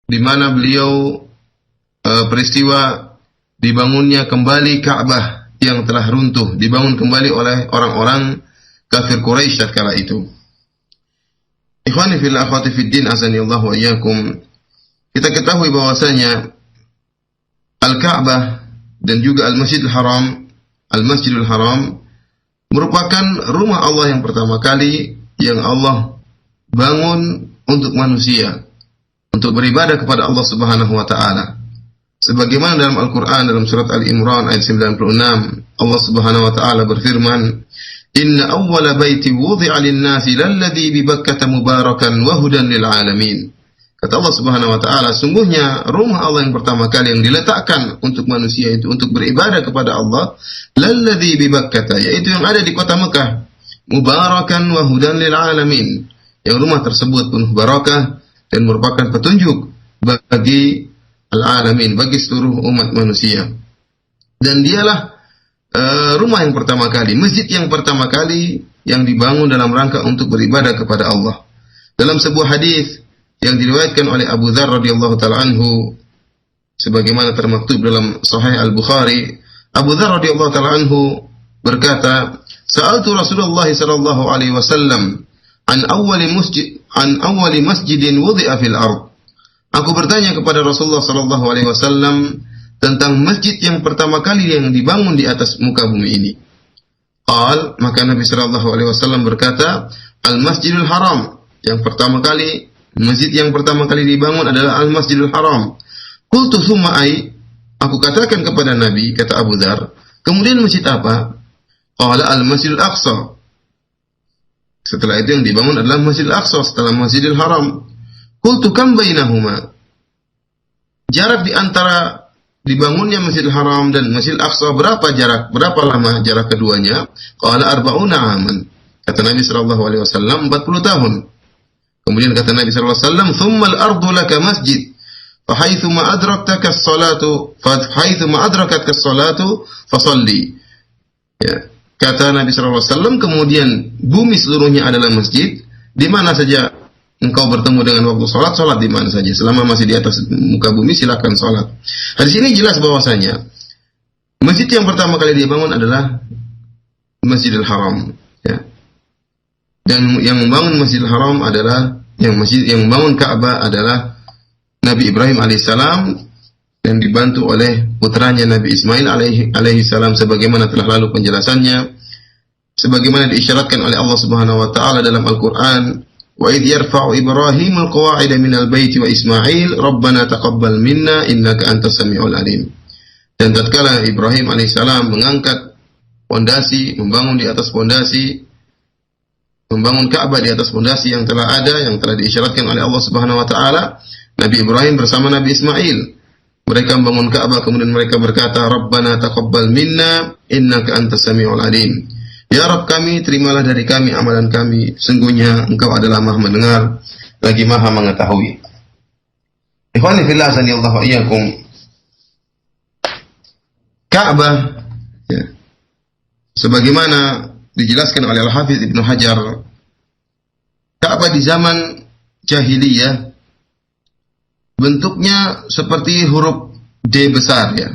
di mana beliau peristiwa dibangunnya kembali Ka'bah yang telah runtuh, dibangun kembali oleh orang-orang kafir Quraisy tatkala itu. Ikhwani fillah akhwati fid din azani Allah wa iyyakum. Kita ketahui bahwasanya Al-Ka'bah dan juga Al-Masjidil Haram, Al-Masjidil Haram merupakan rumah Allah yang pertama kali yang Allah bangun untuk manusia, untuk beribadah kepada Allah Subhanahu wa taala. Sebagaimana dalam Al-Qur'an dalam surat Al-Imran ayat 96, Allah Subhanahu wa taala berfirman, "Inna awwala baiti wudi'a lin-nasi lalladzi bi Bakkah mubarakan wa hudan lil alamin." Kata Allah Subhanahu wa taala, sungguhnya rumah Allah yang pertama kali yang diletakkan untuk manusia itu untuk beribadah kepada Allah, lalladzi bi Bakkah, yaitu yang ada di kota Mekah, mubarakan wa hudan lil alamin. Yang rumah tersebut penuh barakah dan merupakan petunjuk bagi al-alamin, bagi seluruh umat manusia. Dan dialah rumah yang pertama kali, masjid yang pertama kali yang dibangun dalam rangka untuk beribadah kepada Allah. Dalam sebuah hadis yang diriwayatkan oleh Abu Dzar radhiyallahu taala anhu sebagaimana termaktub dalam Sahih Al-Bukhari, Abu Dzar radhiyallahu taala anhu berkata, "Sa'altu Rasulullah sallallahu alaihi wasallam an awwali masjidin wudi'a fil ard." Aku bertanya kepada Rasulullah sallallahu alaihi wasallam tentang masjid yang pertama kali yang dibangun di atas muka bumi ini. Qal, maka Nabi sallallahu alaihi wasallam berkata, Al-Masjidil Haram. Yang pertama kali, masjid yang pertama kali dibangun adalah Al-Masjidil Haram. Qultu tsumma ai? Aku katakan kepada Nabi, kata Abu Dzar, kemudian masjid apa? Qala Al-Masjidil Aqsa. Setelah itu yang dibangun adalah Masjidil Aqsa setelah Masjidil Haram. Qultu kam bainahuma? Jarak di antara dibangunnya Masjidil Haram dan Masjidil Aqsa berapa jarak? Berapa lama jarak keduanya? Qala 40 aman. Kata Nabi sallallahu alaihi wasallam 40 tahun. Kemudian kata Nabi sallallahu alaihi wasallam, "Tsumma al-ardu laka masjid. Fa haitsu ma adraktaka as-salatu, fasalli." Ya. Kata Nabi sallallahu alaihi wasallam, kemudian bumi seluruhnya adalah masjid, di mana saja engkau bertemu dengan waktu salat di mana saja. Selama masih di atas muka bumi silakan salat. Hadis ini jelas bahwasanya masjid yang pertama kali dibangun adalah Masjidil Haram, ya. Dan yang membangun Masjidil Haram adalah yang membangun Ka'bah adalah Nabi Ibrahim alaihissalam dan dibantu oleh putranya Nabi Ismail alaihissalam sebagaimana telah lalu penjelasannya, sebagaimana diisyaratkan oleh Allah Subhanahu wa taala dalam Al-Qur'an, wa idh yarfa'u Ibrahimul qawa'ida minal baiti wa Ismail rabbana taqabbal minna innaka antas samiul alim. Dan tatkala Ibrahim alaihissalam mengangkat pondasi, membangun Ka'bah di atas pondasi yang telah ada, yang telah diisyaratkan oleh Allah Subhanahu wa taala, Nabi Ibrahim bersama Nabi Ismail mereka membangun Ka'bah, kemudian mereka berkata, Rabbana taqabbal minna innaka antas samiul alim. Ya Rabb kami, terimalah dari kami amalan kami, sungguhnya Engkau adalah Maha mendengar lagi Maha mengetahui. Ikhwani fillah sanillahu wa iyyakum. Ka'bah, ya, sebagaimana dijelaskan oleh Al-Hafiz Ibnu Hajar, Ka'bah di zaman jahiliyah bentuknya seperti huruf D besar, ya.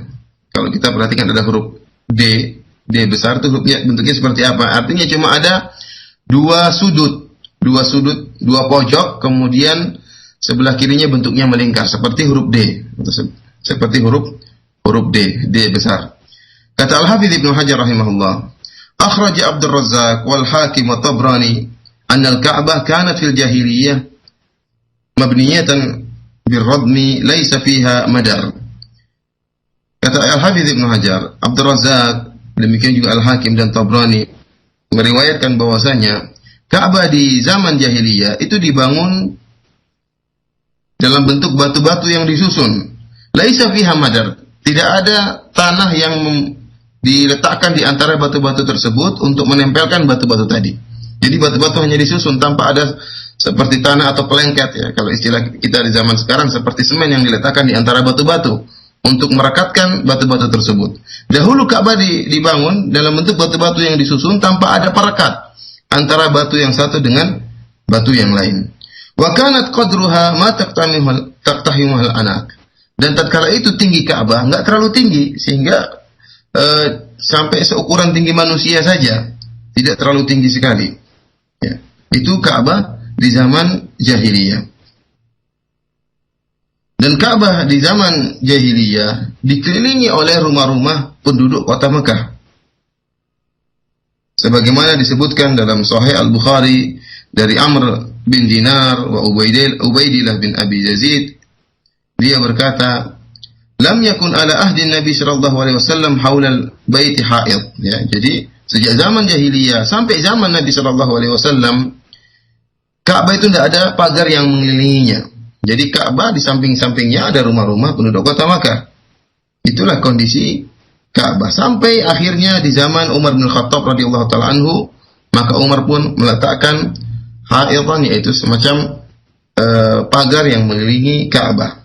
Kalau kita perhatikan ada huruf D besar itu bentuknya seperti apa? Artinya cuma ada dua pojok, kemudian sebelah kirinya bentuknya melingkar seperti huruf D, seperti huruf D besar. Kata Al-Hafiz Ibnu Hajar rahimahullah, akhraja Abdul Razzaq wal Hakim wa Tabrani anna al-Ka'bah kanat fil jahiliyah mabniyatan birradmi laysa fiha madar. Kata Al-Hafiz Ibnu Hajar, Abdul Razzaq, demikian juga Al-Hakim dan Tabrani meriwayatkan bahwasanya Ka'bah di zaman jahiliyah itu dibangun dalam bentuk batu-batu yang disusun. Laisa fiha madar, tidak ada tanah yang diletakkan di antara batu-batu tersebut untuk menempelkan batu-batu tadi. Jadi batu-batu hanya disusun tanpa ada seperti tanah atau pelengket, ya. Kalau istilah kita di zaman sekarang seperti semen yang diletakkan di antara batu-batu untuk merekatkan batu-batu tersebut. Dahulu Ka'bah dibangun dalam bentuk batu-batu yang disusun tanpa ada perekat antara batu yang satu dengan batu yang lain. Wa kanat qadruha ma taqtahimuhal anak. Dan tatkala itu tinggi Ka'bah enggak terlalu tinggi sehingga sampai seukuran tinggi manusia saja, tidak terlalu tinggi sekali. Ya. Itu Ka'bah di zaman jahiliyah. Dan Ka'bah di zaman jahiliyah dikelilingi oleh rumah-rumah penduduk kota Mekah. Sebagaimana disebutkan dalam Sahih Al-Bukhari dari Amr bin Dinar wa Ubaidillah bin Abi Yazid, dia berkata, "Lam yakun ala ahdi Nabi sallallahu alaihi wasallam haulal baiti haid." Ya, jadi sejak zaman jahiliyah sampai zaman Nabi sallallahu alaihi wasallam, Ka'bah itu tidak ada pagar yang mengelilinginya. Jadi Ka'bah di samping-sampingnya ada rumah-rumah penduduk kota Makkah. Itulah kondisi Ka'bah sampai akhirnya di zaman Umar bin Khattab radhiyallahu taala anhu, maka Umar pun meletakkan haidan, yaitu semacam pagar yang mengelilingi Ka'bah.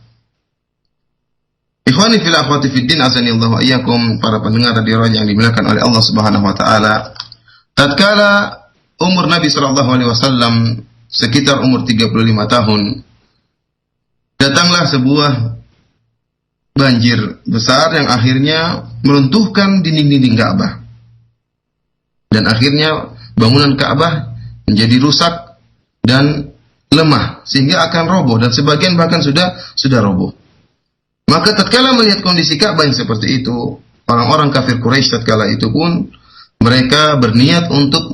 Ikhwani fil akhwati fid din, azanillahu wa iyyakum, para pendengar radio yang dimuliakan oleh Allah Subhanahu wa taala. Tatkala umur Nabi sallallahu alaihi wasallam sekitar umur 35 tahun, datanglah sebuah banjir besar yang akhirnya meruntuhkan dinding-dinding Ka'bah. Dan akhirnya bangunan Ka'bah menjadi rusak dan lemah sehingga akan roboh, dan sebagian bahkan sudah roboh. Maka tatkala melihat kondisi Ka'bah yang seperti itu, orang-orang kafir Quraisy tatkala itu pun mereka berniat untuk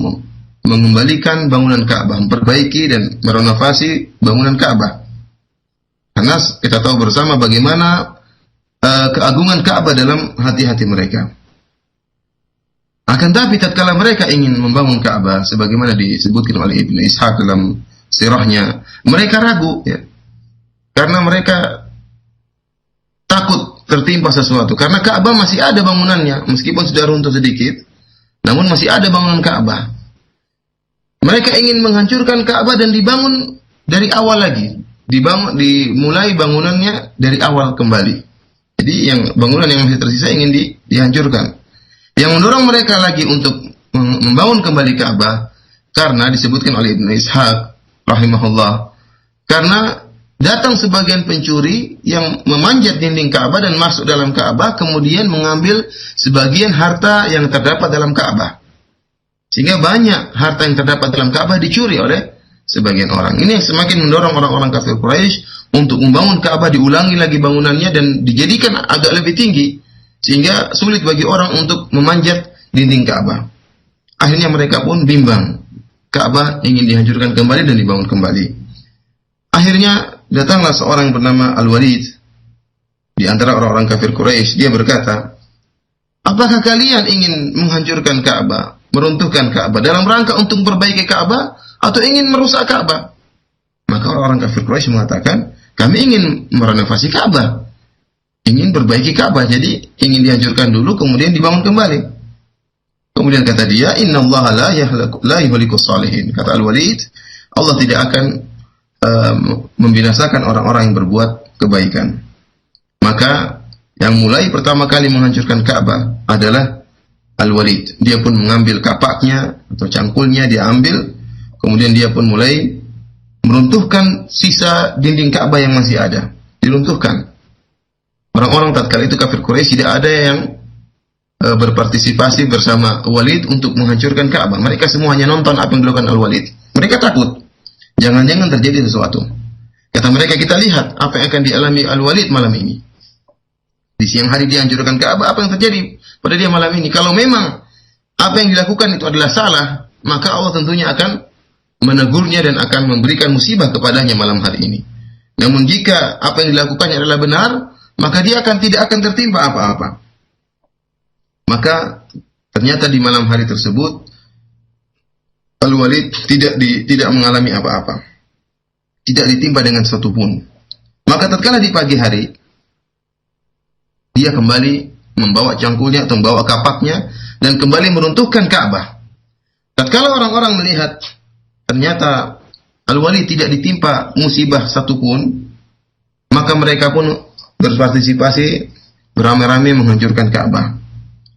mengembalikan bangunan Ka'bah, memperbaiki dan merenovasi bangunan Ka'bah. Karena kita tahu bersama bagaimana keagungan Ka'bah dalam hati-hati mereka. Akan tapi tatkala mereka ingin membangun Ka'bah sebagaimana disebutkan oleh Ibnu Ishaq dalam sirahnya, mereka ragu, ya. Karena mereka takut tertimpa sesuatu, karena Ka'bah masih ada bangunannya, meskipun sudah runtuh sedikit, namun masih ada bangunan Ka'bah. Mereka ingin menghancurkan Ka'bah dan dibangun dari awal lagi, dimulai bangunannya dari awal kembali. Jadi yang bangunan yang masih tersisa ingin dihancurkan. Yang mendorong mereka lagi untuk membangun kembali Ka'bah, karena disebutkan oleh Ibnu Ishaq rahimahullah, karena datang sebagian pencuri yang memanjat dinding Ka'bah dan masuk dalam Ka'bah, kemudian mengambil sebagian harta yang terdapat dalam Ka'bah. Sehingga banyak harta yang terdapat dalam Ka'bah dicuri oleh sebagian orang. Ini yang semakin mendorong orang-orang kafir Quraisy untuk membangun Ka'bah, diulangi lagi bangunannya dan dijadikan agak lebih tinggi, sehingga sulit bagi orang untuk memanjat dinding Ka'bah. Akhirnya mereka pun bimbang. Ka'bah ingin dihancurkan kembali dan dibangun kembali. Akhirnya datanglah seorang bernama Al-Walid di antara orang-orang kafir Quraisy. Dia berkata, "Apakah kalian ingin menghancurkan Ka'bah, meruntuhkan Ka'bah dalam rangka untuk memperbaiki Ka'bah, atau ingin merusak Ka'bah?" Maka orang-orang kafir Quraisy mengatakan, "Kami ingin merenovasi Ka'bah, ingin perbaiki Ka'bah, jadi ingin dihancurkan dulu kemudian dibangun kembali." Kemudian kata dia, "Innallaha la yuhlikus shalihin." Kata Al-Walid, Allah tidak akan membinasakan orang-orang yang berbuat kebaikan. Maka yang mulai pertama kali menghancurkan Ka'bah adalah Al-Walid. Dia pun mengambil kapaknya atau cangkulnya, dia ambil, kemudian dia pun mulai meruntuhkan sisa dinding Ka'bah yang masih ada. Diruntuhkan. Orang-orang tatkala itu kafir Quraisy tidak ada yang berpartisipasi bersama Walid untuk menghancurkan Ka'bah. Mereka semua hanya nonton apa yang dilakukan Al-Walid. Mereka takut. Jangan-jangan terjadi sesuatu. Kata mereka, kita lihat apa yang akan dialami Al-Walid malam ini. Di siang hari dia hancurkan Ka'bah, apa yang terjadi pada dia malam ini? Kalau memang apa yang dilakukan itu adalah salah, maka Allah tentunya akan menegurnya dan akan memberikan musibah kepadanya malam hari ini. Namun jika apa yang dilakukannya adalah benar, maka dia tidak akan tertimpa apa-apa. Maka ternyata di malam hari tersebut Al-Walid tidak mengalami apa-apa. Tidak ditimpa dengan sesuatu pun. Maka tatkala di pagi hari dia kembali membawa cangkulnya atau membawa kapaknya dan kembali meruntuhkan Ka'bah. Tatkala orang-orang melihat ternyata Al-Walid tidak ditimpa musibah satupun, maka mereka pun berpartisipasi beramai-ramai menghancurkan Ka'bah.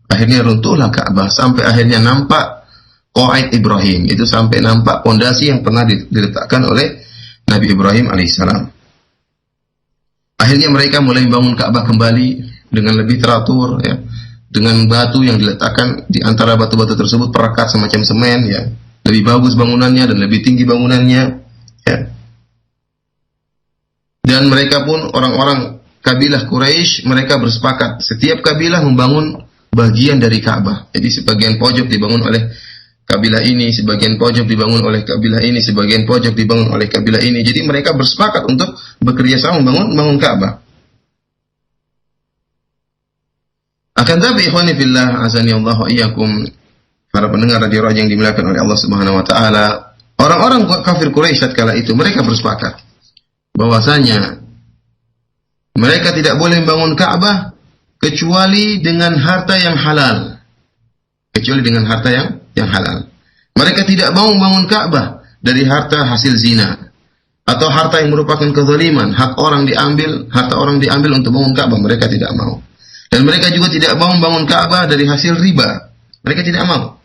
Akhirnya runtuhlah Ka'bah sampai akhirnya nampak Qaid Ibrahim, itu sampai nampak pondasi yang pernah diletakkan oleh Nabi Ibrahim alaihissalam. Akhirnya mereka mulai membangun Ka'bah kembali dengan lebih teratur, ya, dengan batu yang diletakkan di antara batu-batu tersebut perekat semacam semen, ya, lebih bagus bangunannya dan lebih tinggi bangunannya, ya. Dan mereka pun orang-orang kabilah Quraisy, mereka bersepakat setiap kabilah membangun bagian dari Ka'bah. Jadi sebagian pojok dibangun oleh kabilah ini, sebagian pojok dibangun oleh kabilah ini, sebagian pojok dibangun oleh kabilah ini. Jadi mereka bersepakat untuk bekerja sama membangun Ka'bah. Akan tapi ikhwani fillah azani Allah wa iyyakum, para pendengar radio Raja yang dimuliakan oleh Allah Subhanahu wa taala, orang-orang kafir Quraisy tatkala itu mereka bersepakat bahwasanya mereka tidak boleh membangun Ka'bah kecuali dengan harta yang halal. Kecuali dengan harta yang halal. Mereka tidak mau membangun Ka'bah dari harta hasil zina atau harta yang merupakan kezaliman, harta orang diambil untuk membangun Ka'bah, mereka tidak mau. Dan mereka juga tidak mau membangun Ka'bah dari hasil riba. Mereka tidak mau.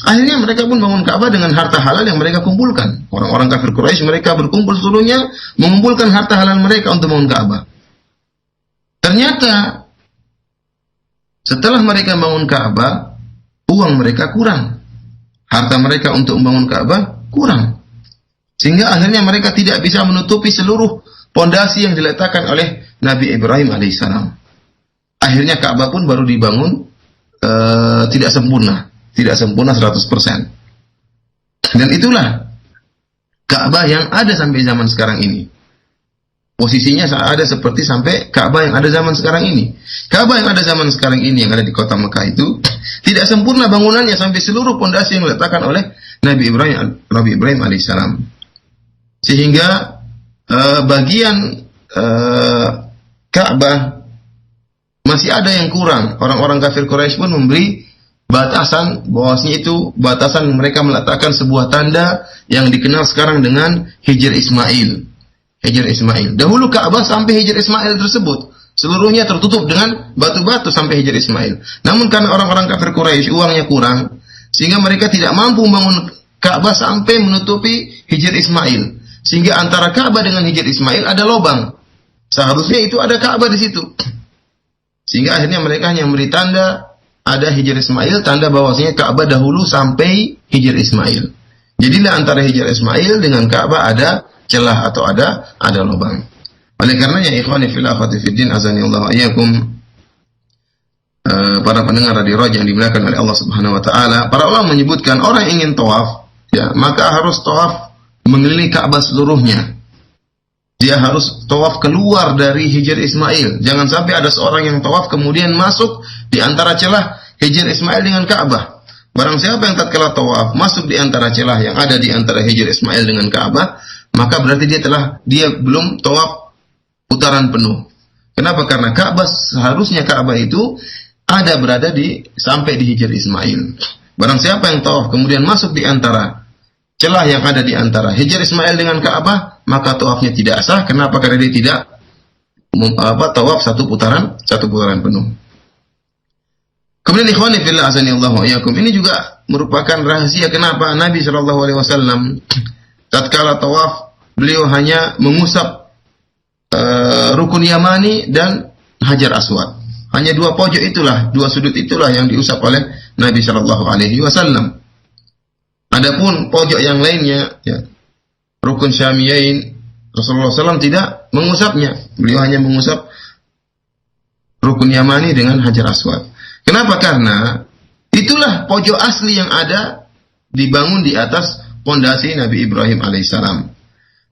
Akhirnya mereka pun bangun Ka'bah dengan harta halal yang mereka kumpulkan. Orang-orang kafir Quraisy mereka berkumpul seluruhnya mengumpulkan harta halal mereka untuk membangun Ka'bah. Ternyata setelah mereka membangun Ka'bah, uang mereka kurang. Harta mereka untuk membangun Ka'bah kurang. Sehingga akhirnya mereka tidak bisa menutupi seluruh pondasi yang diletakkan oleh Nabi Ibrahim alaihissalam. Akhirnya Ka'bah pun baru dibangun tidak sempurna 100%. Dan itulah Ka'bah yang ada sampai zaman sekarang ini. Posisinya ada seperti sampai Ka'bah yang ada zaman sekarang ini. Ka'bah yang ada zaman sekarang ini yang ada di kota Mekah itu tidak sempurna bangunannya sampai seluruh pondasi yang diletakkan oleh Nabi Ibrahim alaihissalam. Sehingga bagian Ka'bah masih ada yang kurang. Orang-orang kafir Quraisy pun memberi batasan, bahwasanya itu batasan mereka meletakkan sebuah tanda yang dikenal sekarang dengan Hijr Ismail. Hijr Ismail. Dahulu Ka'bah sampai Hijr Ismail tersebut seluruhnya tertutup dengan batu-batu sampai Hijr Ismail. Namun karena orang-orang kafir Quraisy uangnya kurang, sehingga mereka tidak mampu membangun Ka'bah sampai menutupi Hijr Ismail. Sehingga antara Ka'bah dengan Hijr Ismail ada lubang. Seharusnya itu ada Ka'bah di situ. Sehingga akhirnya mereka hanya memberi tanda ada Hijr Ismail, tanda bahwasanya Ka'bah dahulu sampai Hijr Ismail. Jadilah antara Hijr Ismail dengan Ka'bah ada celah atau ada lubang. Oleh karenanya ikhwani fil akhwati fid din azani Allah iyyakum, para pendengar radio Raja yang dimuliakan oleh Allah Subhanahu wa taala, para ulama menyebutkan orang yang ingin tawaf, ya, maka harus tawaf mengelilingi Ka'bah seluruhnya. Dia harus tawaf keluar dari Hijr Ismail. Jangan sampai ada seorang yang tawaf kemudian masuk di antara celah Hijr Ismail dengan Ka'bah. Barang siapa yang tatkala tawaf masuk di antara celah yang ada di antara Hijr Ismail dengan Ka'bah, maka berarti dia belum tawaf putaran penuh. Kenapa? Karena Ka'bah, seharusnya Ka'bah itu berada sampai di Hijr Ismail. Barang siapa yang tawaf kemudian masuk di antara celah yang ada di antara Hijr Ismail dengan Ka'bah, maka tawafnya tidak sah. Kenapa? Karena dia tidak tawaf satu putaran penuh. Kemudian ikhwani fillah azani Allah wa iyyakum, ini juga merupakan rahasia kenapa Nabi sallallahu alaihi wasallam tatkala tawaf beliau hanya mengusap rukun Yamani dan Hajar Aswad. Hanya dua sudut itulah yang diusap oleh Nabi sallallahu alaihi wasallam. Adapun pojok yang lainnya, ya, rukun Syamiyain, Rasulullah SAW tidak mengusapnya. Beliau hanya mengusap rukun Yamani dengan Hajar Aswad. Kenapa? Karena itulah pojok asli yang ada dibangun di atas pondasi Nabi Ibrahim alaihissalam.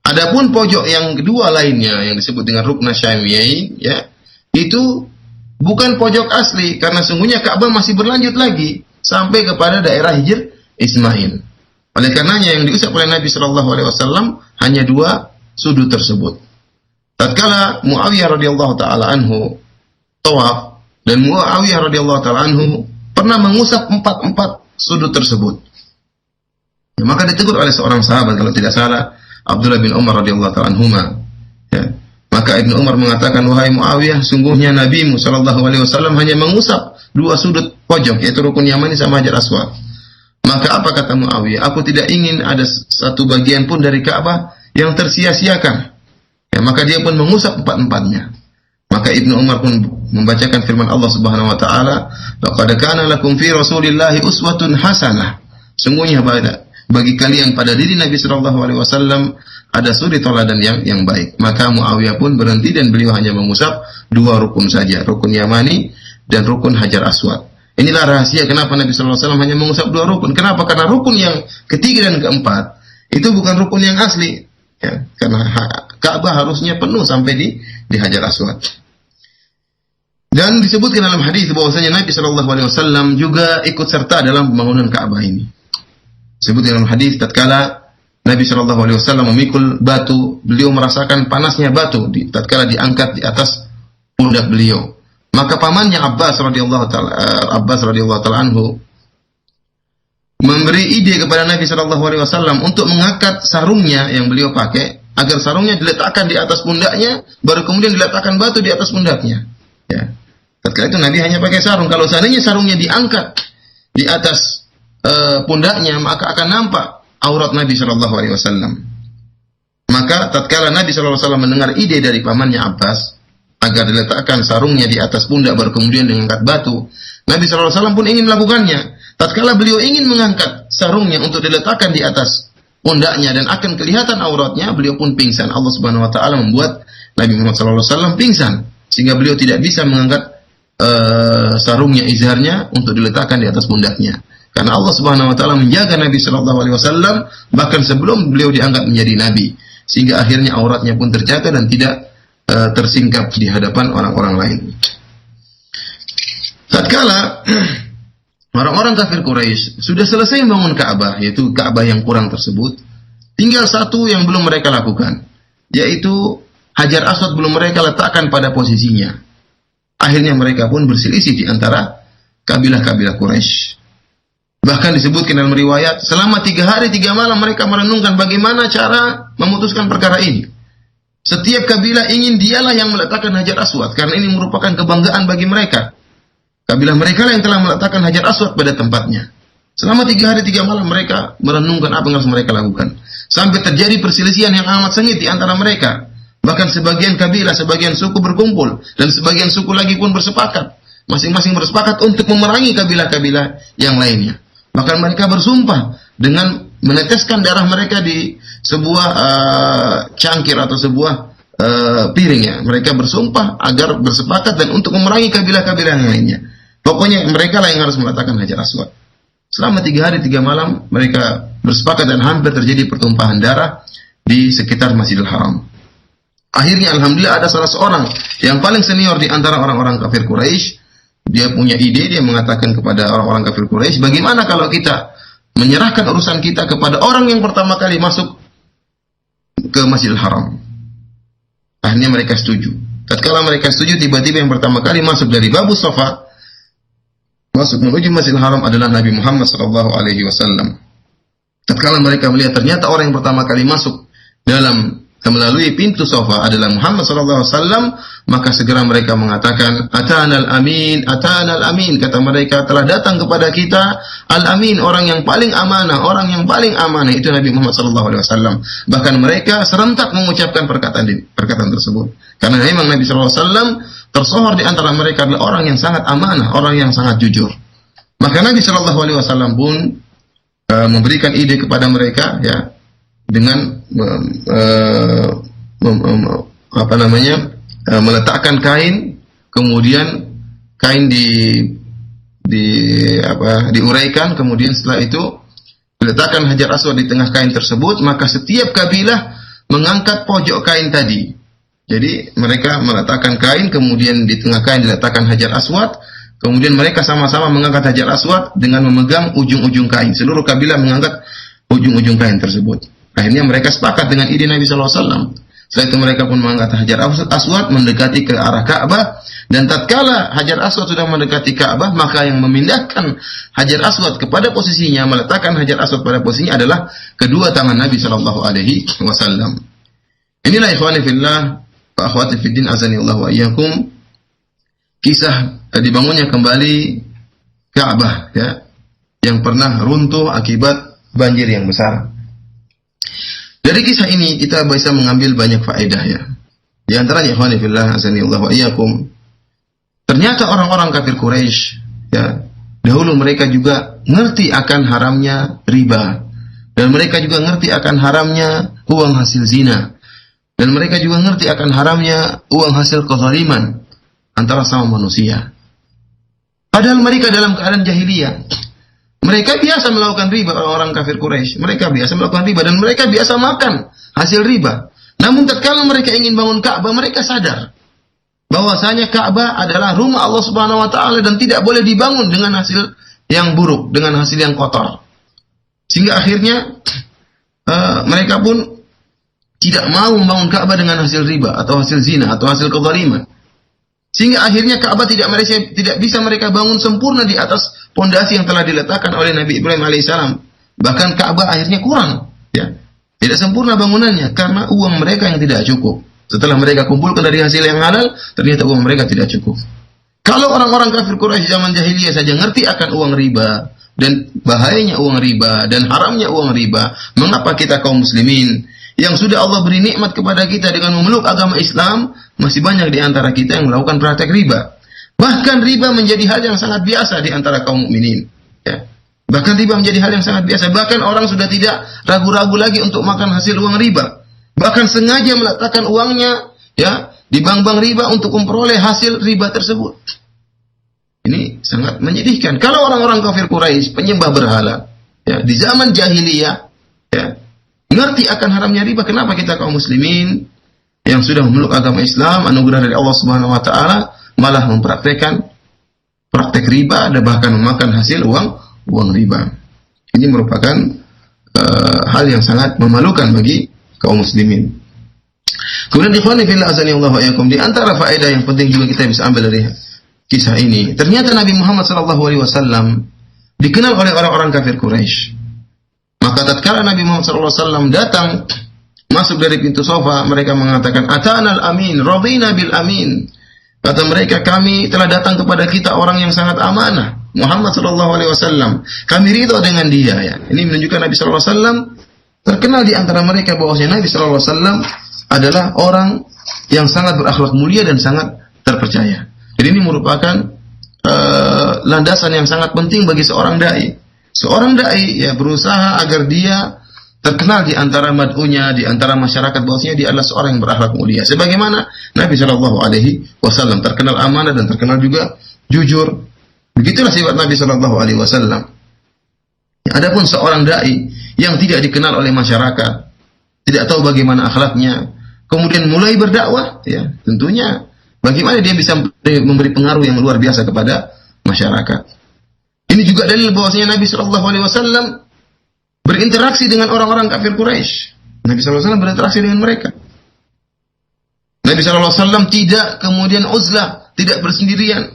Adapun pojok yang kedua lainnya yang disebut dengan rukun Syamiyain, ya, itu bukan pojok asli karena sungguhnya Ka'bah masih berlanjut lagi sampai kepada daerah Hijr Ismail. Oleh karenanya yang diusap oleh Nabi Shallallahu Alaihi Wasallam hanya dua sudut tersebut. Tatkala Muawiyah radhiyallahu taala anhu tawaf, dan Muawiyah radhiyallahu taala anhu pernah mengusap 4 sudut tersebut. Ya, maka ditegur oleh seorang sahabat kalau tidak salah, Abdullah bin Umar radhiyallahu taala anhuma. Ya, maka Ibnu Umar mengatakan, wahai Muawiyah, sungguhnya Nabimu Shallallahu Alaihi Wasallam hanya mengusap 2 sudut pojok, yaitu rukun Yamani sama Hajar Aswad. Maka apa kata Muawiyah? Aku tidak ingin ada satu bagian pun dari Ka'bah yang tersia-siakan. Ya, maka dia pun mengusap empat-empatnya. Maka Ibnu Umar pun membacakan firman Allah Subhanahu wa taala, "Laqad kana lakum fi Rasulillahi uswatun hasanah." Sungguhnya bagi kalian pada diri Nabi sallallahu alaihi wasallam ada suri teladan yang baik. Maka Muawiyah pun berhenti dan beliau hanya mengusap dua rukun saja, rukun Yamani dan rukun Hajar Aswad. Inilah rahasia kenapa Nabi sallallahu alaihi wasallam hanya mengusap dua rukun. Kenapa? Karena rukun yang ketiga dan keempat itu bukan rukun yang asli. Ya, karena Ka'bah harusnya penuh sampai di Hajar Aswad. Dan disebutkan dalam hadis bahwasanya Nabi sallallahu alaihi wasallam juga ikut serta dalam pembangunan Ka'bah ini. Disebutkan dalam hadis tatkala Nabi sallallahu alaihi wasallam memikul batu, beliau merasakan panasnya batu tatkala diangkat di atas pundak beliau. Maka pamannya Abbas radhiyallahu taala anhu memberi ide kepada Nabi sallallahu alaihi wasallam untuk mengangkat sarungnya yang beliau pakai agar sarungnya diletakkan di atas pundaknya, baru kemudian diletakkan batu di atas pundaknya. Ya. Tatkala itu Nabi hanya pakai sarung. Kalau seandainya sarungnya diangkat di atas pundaknya, maka akan nampak aurat Nabi sallallahu alaihi wasallam. Maka tatkala Nabi sallallahu alaihi wasallam mendengar ide dari pamannya Abbas agar diletakkan sarungnya di atas pundak baru kemudian diangkat batu, Nabi sallallahu alaihi wasallam pun ingin melakukannya. Tatkala beliau ingin mengangkat sarungnya untuk diletakkan di atas pundaknya dan akan kelihatan auratnya, beliau pun pingsan. Allah Subhanahu wa taala membuat Nabi Muhammad sallallahu alaihi wasallam pingsan sehingga beliau tidak bisa mengangkat sarungnya, izharnya untuk diletakkan di atas pundaknya. Karena Allah Subhanahu wa taala menjaga Nabi sallallahu alaihi wasallam bahkan sebelum beliau diangkat menjadi nabi, sehingga akhirnya auratnya pun terjaga dan tidak tersingkap di hadapan orang-orang lain. Tatkala orang-orang kafir Quraisy sudah selesai membangun Ka'bah, yaitu Ka'bah yang kurang tersebut, tinggal satu yang belum mereka lakukan, yaitu Hajar Aswad belum mereka letakkan pada posisinya. Akhirnya mereka pun berselisih di antara kabilah-kabilah Quraisy. Bahkan disebutkan dalam riwayat, selama 3 hari 3 malam mereka merenungkan bagaimana cara memutuskan perkara ini. Setiap kabilah ingin dialah yang meletakkan Hajar Aswad, karena ini merupakan kebanggaan bagi mereka. Kabilah mereka lah yang telah meletakkan Hajar Aswad pada tempatnya. Selama 3 hari 3 malam mereka merenungkan apa yang harus mereka lakukan. Sampai terjadi perselisihan yang amat sengit di antara mereka. Bahkan sebagian kabilah, sebagian suku berkumpul, dan sebagian suku lagi pun bersepakat. Masing-masing bersepakat untuk memerangi kabilah-kabilah yang lainnya. Bahkan mereka bersumpah dengan meneteskan darah mereka di sebuah cangkir atau sebuah piring ya. Mereka bersumpah agar bersepakat dan untuk memerangi kabilah-kabilah yang lainnya. Pokoknya mereka lah yang harus meletakkan Hajar Aswad. Selama 3 hari 3 malam mereka bersepakat dan hampir terjadi pertumpahan darah di sekitar Masjidil Haram. Akhirnya alhamdulillah ada salah seorang yang paling senior di antara orang-orang kafir Quraisy. Dia punya ide, dia mengatakan kepada orang-orang kafir Quraisy, bagaimana kalau kita menyerahkan urusan kita kepada orang yang pertama kali masuk ke Masjidil Haram. Akhirnya mereka setuju. Tatkala mereka setuju, tiba-tiba yang pertama kali masuk dari Babu Safa, masuk menuju Masjidil Haram adalah Nabi Muhammad sallallahu alaihi wasallam. Tatkala mereka melihat ternyata orang yang pertama kali masuk melalui pintu Safa adalah Muhammad sallallahu alaihi wasallam, maka segera mereka mengatakan, "Atanal amin, atanal amin." Kata mereka, telah datang kepada kita al-amin, orang yang paling amanah, orang yang paling amanah itu Nabi Muhammad sallallahu alaihi wasallam. Bahkan mereka serentak mengucapkan perkataan tersebut. Karena memang Nabi sallallahu alaihi wasallam tersohor di antara mereka adalah orang yang sangat amanah, orang yang sangat jujur. Maka Nabi sallallahu alaihi wasallam pun memberikan ide kepada mereka ya, dengan meletakkan kain, kemudian kain diuraikan, kemudian setelah itu diletakkan Hajar Aswad di tengah kain tersebut, maka setiap kabilah mengangkat pojok kain tadi. Jadi mereka meletakkan kain, kemudian di tengah kain diletakkan Hajar Aswad, kemudian mereka sama-sama mengangkat Hajar Aswad dengan memegang ujung-ujung kain. Seluruh kabilah mengangkat ujung-ujung kain tersebut. Akhirnya mereka sepakat dengan ide Nabi sallallahu alaihi wasallam. Setelah itu mereka pun mengangkat Hajar Aswad mendekati ke arah Ka'bah, dan tatkala Hajar Aswad sudah mendekati Ka'bah, maka yang memindahkan Hajar Aswad kepada posisinya, meletakkan Hajar Aswad pada posisinya adalah kedua tangan Nabi sallallahu alaihi wasallam. Inilah ikhwani fillah wa akhwati fiddin azanillahu wa iyyakum, kisah dibangunnya kembali Ka'bah ya, yang pernah runtuh akibat banjir yang besar. Dari kisah ini kita bisa mengambil banyak faedah ya. Di antaranya ikhwani fillah azanillahu wa iyyakum. Ternyata orang-orang kafir Quraisy ya, dahulu mereka juga ngerti akan haramnya riba. Dan mereka juga ngerti akan haramnya uang hasil zina. Dan mereka juga ngerti akan haramnya uang hasil kezaliman antara sama manusia. Padahal mereka dalam keadaan jahiliyah. Mereka biasa melakukan riba, orang-orang kafir Quraisy. Mereka biasa melakukan riba dan mereka biasa makan hasil riba. Namun tatkala mereka ingin bangun Ka'bah, mereka sadar bahwasanya Ka'bah adalah rumah Allah Subhanahu wa taala dan tidak boleh dibangun dengan hasil yang buruk, dengan hasil yang kotor. Sehingga akhirnya mereka pun tidak mau membangun Ka'bah dengan hasil riba atau hasil zina atau hasil kezaliman. Sehingga akhirnya Ka'bah tidak bisa mereka bangun sempurna di atas pondasi yang telah diletakkan oleh Nabi Ibrahim alaihissalam. Bahkan Ka'bah akhirnya kurang, ya. Tidak sempurna bangunannya karena uang mereka yang tidak cukup. Setelah mereka kumpulkan dari hasil yang halal, ternyata uang mereka tidak cukup. Kalau orang-orang kafir Quraisy zaman jahiliyah saja ngerti akan uang riba dan bahayanya uang riba dan haramnya uang riba, mengapa kita kaum muslimin yang sudah Allah beri nikmat kepada kita dengan memeluk agama Islam, masih banyak di antara kita yang melakukan praktek riba. Bahkan riba menjadi hal yang sangat biasa di antara kaum mukminin. Ya. Bahkan riba menjadi hal yang sangat biasa. Bahkan orang sudah tidak ragu-ragu lagi untuk makan hasil uang riba. Bahkan sengaja meletakkan uangnya ya di bank-bank riba untuk memperoleh hasil riba tersebut. Ini sangat menyedihkan. Kalau orang-orang kafir Quraisy penyembah berhala ya di zaman jahiliyah ya ngerti akan haramnya riba, kenapa kita kaum muslimin yang sudah memeluk agama Islam, anugerah dari Allah Subhanahu wa taala, malah mempraktekkan praktek riba dan bahkan memakan hasil uang riba. Ini merupakan hal yang sangat memalukan bagi kaum muslimin. Kemudian ikhwani fillah azanillahu wa iyyakum, di antara faedah yang penting juga kita bisa ambil dari kisah ini, ternyata Nabi Muhammad SAW dikenal oleh orang-orang kafir Quraisy. Maka tatkala Nabi Muhammad SAW datang masuk dari pintu sofa, mereka mengatakan, "Atana al-amin, radina bil amin." Kata mereka, kami telah datang kepada kita orang yang sangat amanah, Muhammad SAW. Kami ridho dengan dia. Ya. Ini menunjukkan Nabi SAW terkenal di antara mereka bahwasanya Nabi SAW adalah orang yang sangat berakhlak mulia dan sangat terpercaya. Jadi ini merupakan landasan yang sangat penting bagi seorang dai. Seorang dai ya berusaha agar dia terkenal di antara mad'unya, di antara masyarakat bahwasanya dia adalah seorang yang berakhlak mulia. Sebagaimana Nabi SAW terkenal amanah dan terkenal juga jujur. Begitulah sifat Nabi SAW. Adapun seorang dai yang tidak dikenal oleh masyarakat, tidak tahu bagaimana akhlaknya, kemudian mulai berdakwah, ya tentunya bagaimana dia bisa memberi pengaruh yang luar biasa kepada masyarakat. Ini juga dalil bahwasanya Nabi SAW berinteraksi dengan orang-orang kafir Quraisy. Nabi SAW berinteraksi dengan mereka. Nabi SAW tidak kemudian uzlah, tidak bersendirian,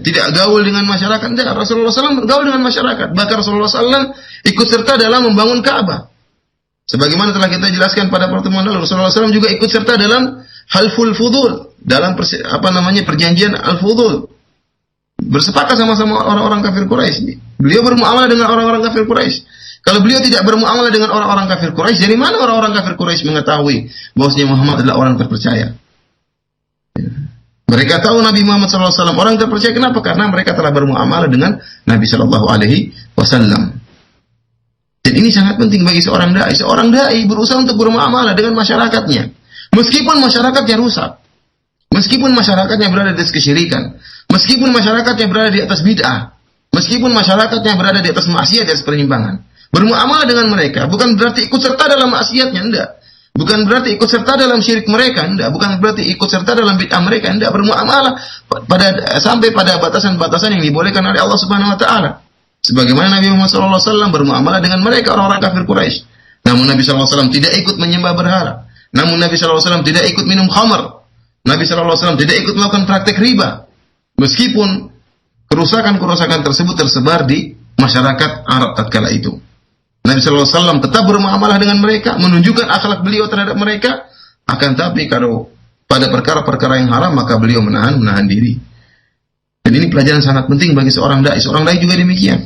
tidak gaul dengan masyarakat. Tidak. Rasulullah SAW gaul dengan masyarakat. Bahkan Rasulullah SAW ikut serta dalam membangun Ka'bah. Sebagaimana telah kita jelaskan pada pertemuan lalu, Rasulullah SAW juga ikut serta dalam halful fudul, dalam perjanjian al-fudul. Bersepakat sama-sama orang-orang kafir Quraisy. Beliau bermuamalah dengan orang-orang kafir Quraisy. Kalau beliau tidak bermuamalah dengan orang-orang kafir Quraisy, dari mana orang-orang kafir Quraisy mengetahui bahwasanya Muhammad adalah orang terpercaya? Mereka tahu Nabi Muhammad SAW orang terpercaya. Kenapa? Karena mereka telah bermuamalah dengan Nabi SAW. Dan ini sangat penting bagi seorang dai. Seorang dai berusaha untuk bermuamalah dengan masyarakatnya, meskipun masyarakatnya rusak, meskipun masyarakatnya berada di atas kesyirikan, meskipun masyarakatnya berada di atas bid'ah, meskipun masyarakatnya berada di atas maksiat, di atas penyimpangan. Bermuamalah dengan mereka bukan berarti ikut serta dalam maksiatnya, enggak. Bukan berarti ikut serta dalam syirik mereka, enggak. Bukan berarti ikut serta dalam bid'ah mereka, enggak. Bermuamalah sampai pada batasan-batasan yang dibolehkan oleh Allah Subhanahu wa taala. Sebagaimana Nabi Muhammad SAW bermuamalah dengan mereka orang-orang kafir Quraisy. Namun Nabi SAW tidak ikut menyembah berhala. Namun Nabi SAW tidak ikut minum khamar. Nabi SAW tidak ikut melakukan praktek riba. Meskipun kerusakan-kerusakan tersebut tersebar di masyarakat Arab tatkala itu. Nabi SAW tetap bermuamalah dengan mereka, menunjukkan akhlak beliau terhadap mereka. Akan tapi kalau pada perkara-perkara yang haram, maka beliau menahan diri. Dan ini pelajaran sangat penting bagi seorang dai. Seorang dai juga demikian.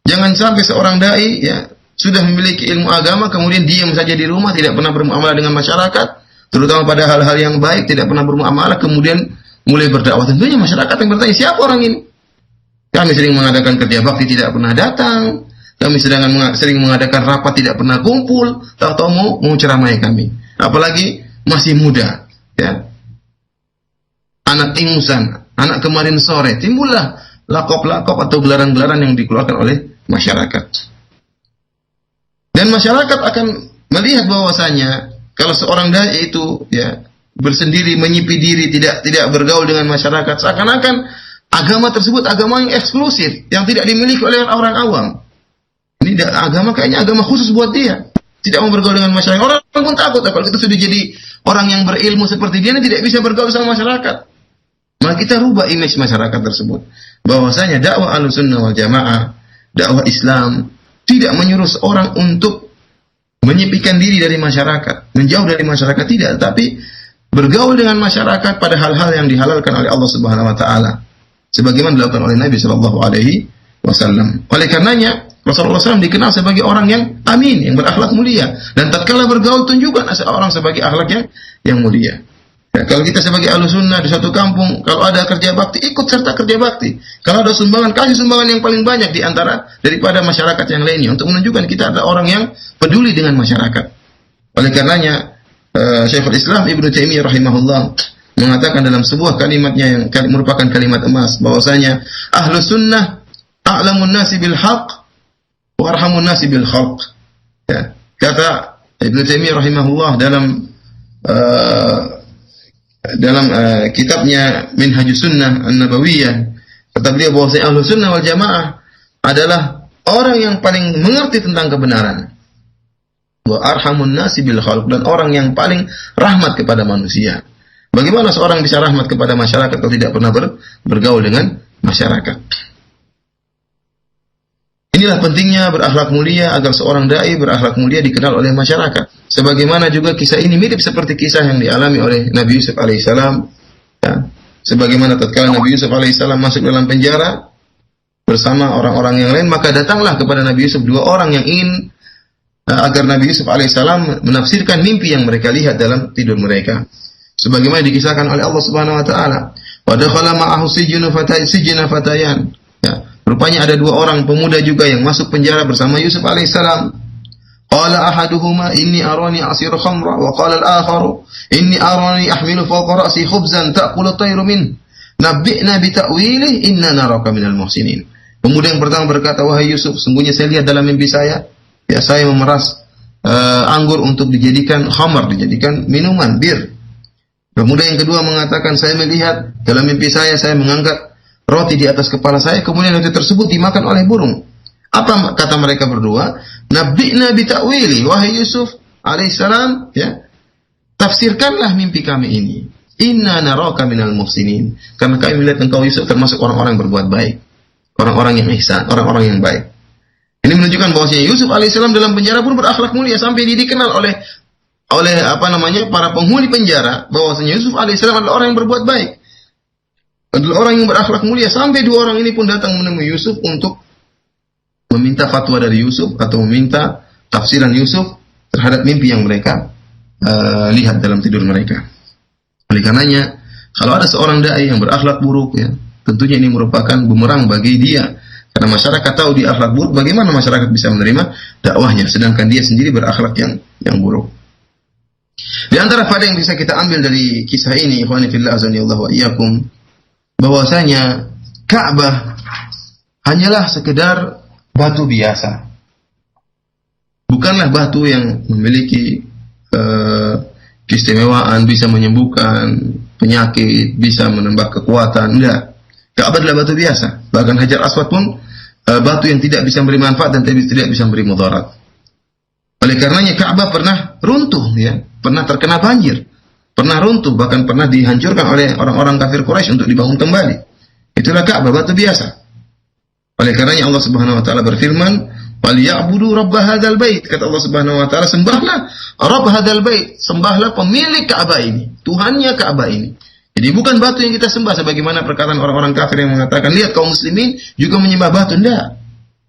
Jangan sampai seorang dai ya sudah memiliki ilmu agama, kemudian diam saja di rumah, tidak pernah bermuamalah dengan masyarakat, terutama pada hal-hal yang baik, tidak pernah bermuamalah, kemudian mulai berdakwah. Tentunya masyarakat yang bertanya, siapa orang ini? Kami sering mengadakan kerja bakti, tidak pernah datang. Kami sering mengadakan rapat, tidak pernah kumpul. Tahu-tahu mau ceramai kami. Apalagi masih muda, ya. Anak ingusan, anak kemarin sore, timbullah lakop-lakop atau gelaran-gelaran yang dikeluarkan oleh masyarakat. Dan masyarakat akan melihat bahwasanya kalau seorang dai itu ya bersendiri, menyipi diri, tidak bergaul dengan masyarakat, seakan-akan agama tersebut agama yang eksklusif, yang tidak dimiliki oleh orang awam. Ini agama kayaknya agama khusus buat dia. Tidak mau bergaul dengan masyarakat. Orang pun takut kalau kita sudah jadi orang yang berilmu seperti dia, tidak bisa bergaul sama masyarakat. Maka kita rubah image masyarakat tersebut. Bahwasanya dakwah Ahlussunnah wal Jamaah, dakwah Islam tidak menyuruh seorang untuk menyepikan diri dari masyarakat, menjauh dari masyarakat, tidak, tapi bergaul dengan masyarakat pada hal-hal yang dihalalkan oleh Allah Subhanahu wa taala. Sebagaimana dilakukan oleh Nabi sallallahu alaihi wasallam. Oleh karenanya Rasulullah SAW dikenal sebagai orang yang amin, yang berakhlak mulia, dan tatkala bergaul tunjukkan orang sebagai akhlak yang mulia. Ya, kalau kita sebagai Ahlussunnah di suatu kampung, kalau ada kerja bakti, ikut serta kerja bakti. Kalau ada sumbangan, kasih sumbangan yang paling banyak di antara daripada masyarakat yang lainnya, untuk menunjukkan kita adalah orang yang peduli dengan masyarakat. Oleh karenanya Syekhul Islam Ibnu Taimiyah rahimahullah mengatakan dalam sebuah kalimatnya yang merupakan kalimat emas, bahwasanya Ahlussunnah a'lamun nasi bil haqq warhamun nasi bil khalq. Ya, kata Ibnu Taimiyah rahimahullah dalam kitabnya Minhajus Sunnah An-Nabawiyah, kata beliau bahwasanya Ahlussunnah wal Jamaah adalah orang yang paling mengerti tentang kebenaran. Wa arhamun nasi bil khalq, dan orang yang paling rahmat kepada manusia. Bagaimana seorang bisa rahmat kepada masyarakat kalau tidak pernah bergaul dengan masyarakat? Inilah pentingnya berakhlak mulia, agar seorang dai berakhlak mulia dikenal oleh masyarakat. Sebagaimana juga kisah ini mirip seperti kisah yang dialami oleh Nabi Yusuf alaihissalam. Ya. Sebagaimana tatkala Nabi Yusuf alaihissalam masuk dalam penjara bersama orang-orang yang lain, maka datanglah kepada Nabi Yusuf dua orang yang ingin agar Nabi Yusuf alaihissalam menafsirkan mimpi yang mereka lihat dalam tidur mereka. Sebagaimana dikisahkan oleh Allah Subhanahu wa taala, wa dakhala ma'ahu sijna fatayan. Ya. Rupanya ada dua orang pemuda juga yang masuk penjara bersama Yusuf alaihissalam. Qala ahaduhuma inni arani asiru khamra wa qala al-akharu inni arani ahmilu fawqa ra'si khubzan ta'kulu at-tayru min. Nabbi'na bi ta'wilihi inna naraka minal muhsinin. Pemuda yang pertama berkata, wahai Yusuf, sungguhnya saya lihat dalam mimpi saya, ya saya memeras anggur untuk dijadikan khamar, dijadikan minuman bir. Pemuda yang kedua mengatakan, saya melihat dalam mimpi saya mengangkat roti di atas kepala saya, kemudian roti tersebut dimakan oleh burung. Apa kata mereka berdua? Nabbi'na bi ta'wili, wahai Yusuf alaihissalam, ya, tafsirkanlah mimpi kami ini. Inna naraka minal muhsinin. Karena kami melihat engkau Yusuf termasuk orang-orang yang berbuat baik, orang-orang yang ihsan, orang-orang yang baik. Ini menunjukkan bahwasanya Yusuf alaihissalam dalam penjara pun berakhlak mulia, sampai dikenal oleh para penghuni penjara bahwasanya Yusuf alaihissalam adalah orang yang berbuat baik, adalah orang yang berakhlak mulia, sampai dua orang ini pun datang menemui Yusuf untuk meminta fatwa dari Yusuf atau meminta tafsiran Yusuf terhadap mimpi yang mereka lihat dalam tidur mereka. Oleh karenanya, kalau ada seorang dai yang berakhlak buruk, ya, tentunya ini merupakan bumerang bagi dia. Karena masyarakat tahu dia akhlak buruk, bagaimana masyarakat bisa menerima dakwahnya, sedangkan dia sendiri berakhlak yang buruk. Di antara faedah yang bisa kita ambil dari kisah ini, ikhwani fillah azanillahu wa iyyakum, bahwasanya Ka'bah hanyalah sekedar batu biasa. Bukanlah batu yang memiliki keistimewaan, bisa menyembuhkan penyakit, bisa menambah kekuatan. Enggak. Ka'bah adalah batu biasa. Bahkan Hajar Aswad pun batu yang tidak bisa memberi manfaat dan tidak bisa memberi mudarat. Oleh karenanya Ka'bah pernah runtuh, ya, pernah terkena banjir, pernah runtuh, bahkan pernah dihancurkan oleh orang-orang kafir Quraisy untuk dibangun kembali. Itulah Ka'bah, batu biasa. Oleh karenanya Allah Subhanahu wa taala berfirman, "Wal ya'budu rabb hadzal bait." Kata Allah Subhanahu wa taala, sembahlah rabb hadzal bait, sembahlah pemilik Ka'bah ini, Tuhannya Ka'bah ini. Jadi bukan batu yang kita sembah sebagaimana perkataan orang-orang kafir yang mengatakan, lihat kaum muslimin juga menyembah batu. Enggak.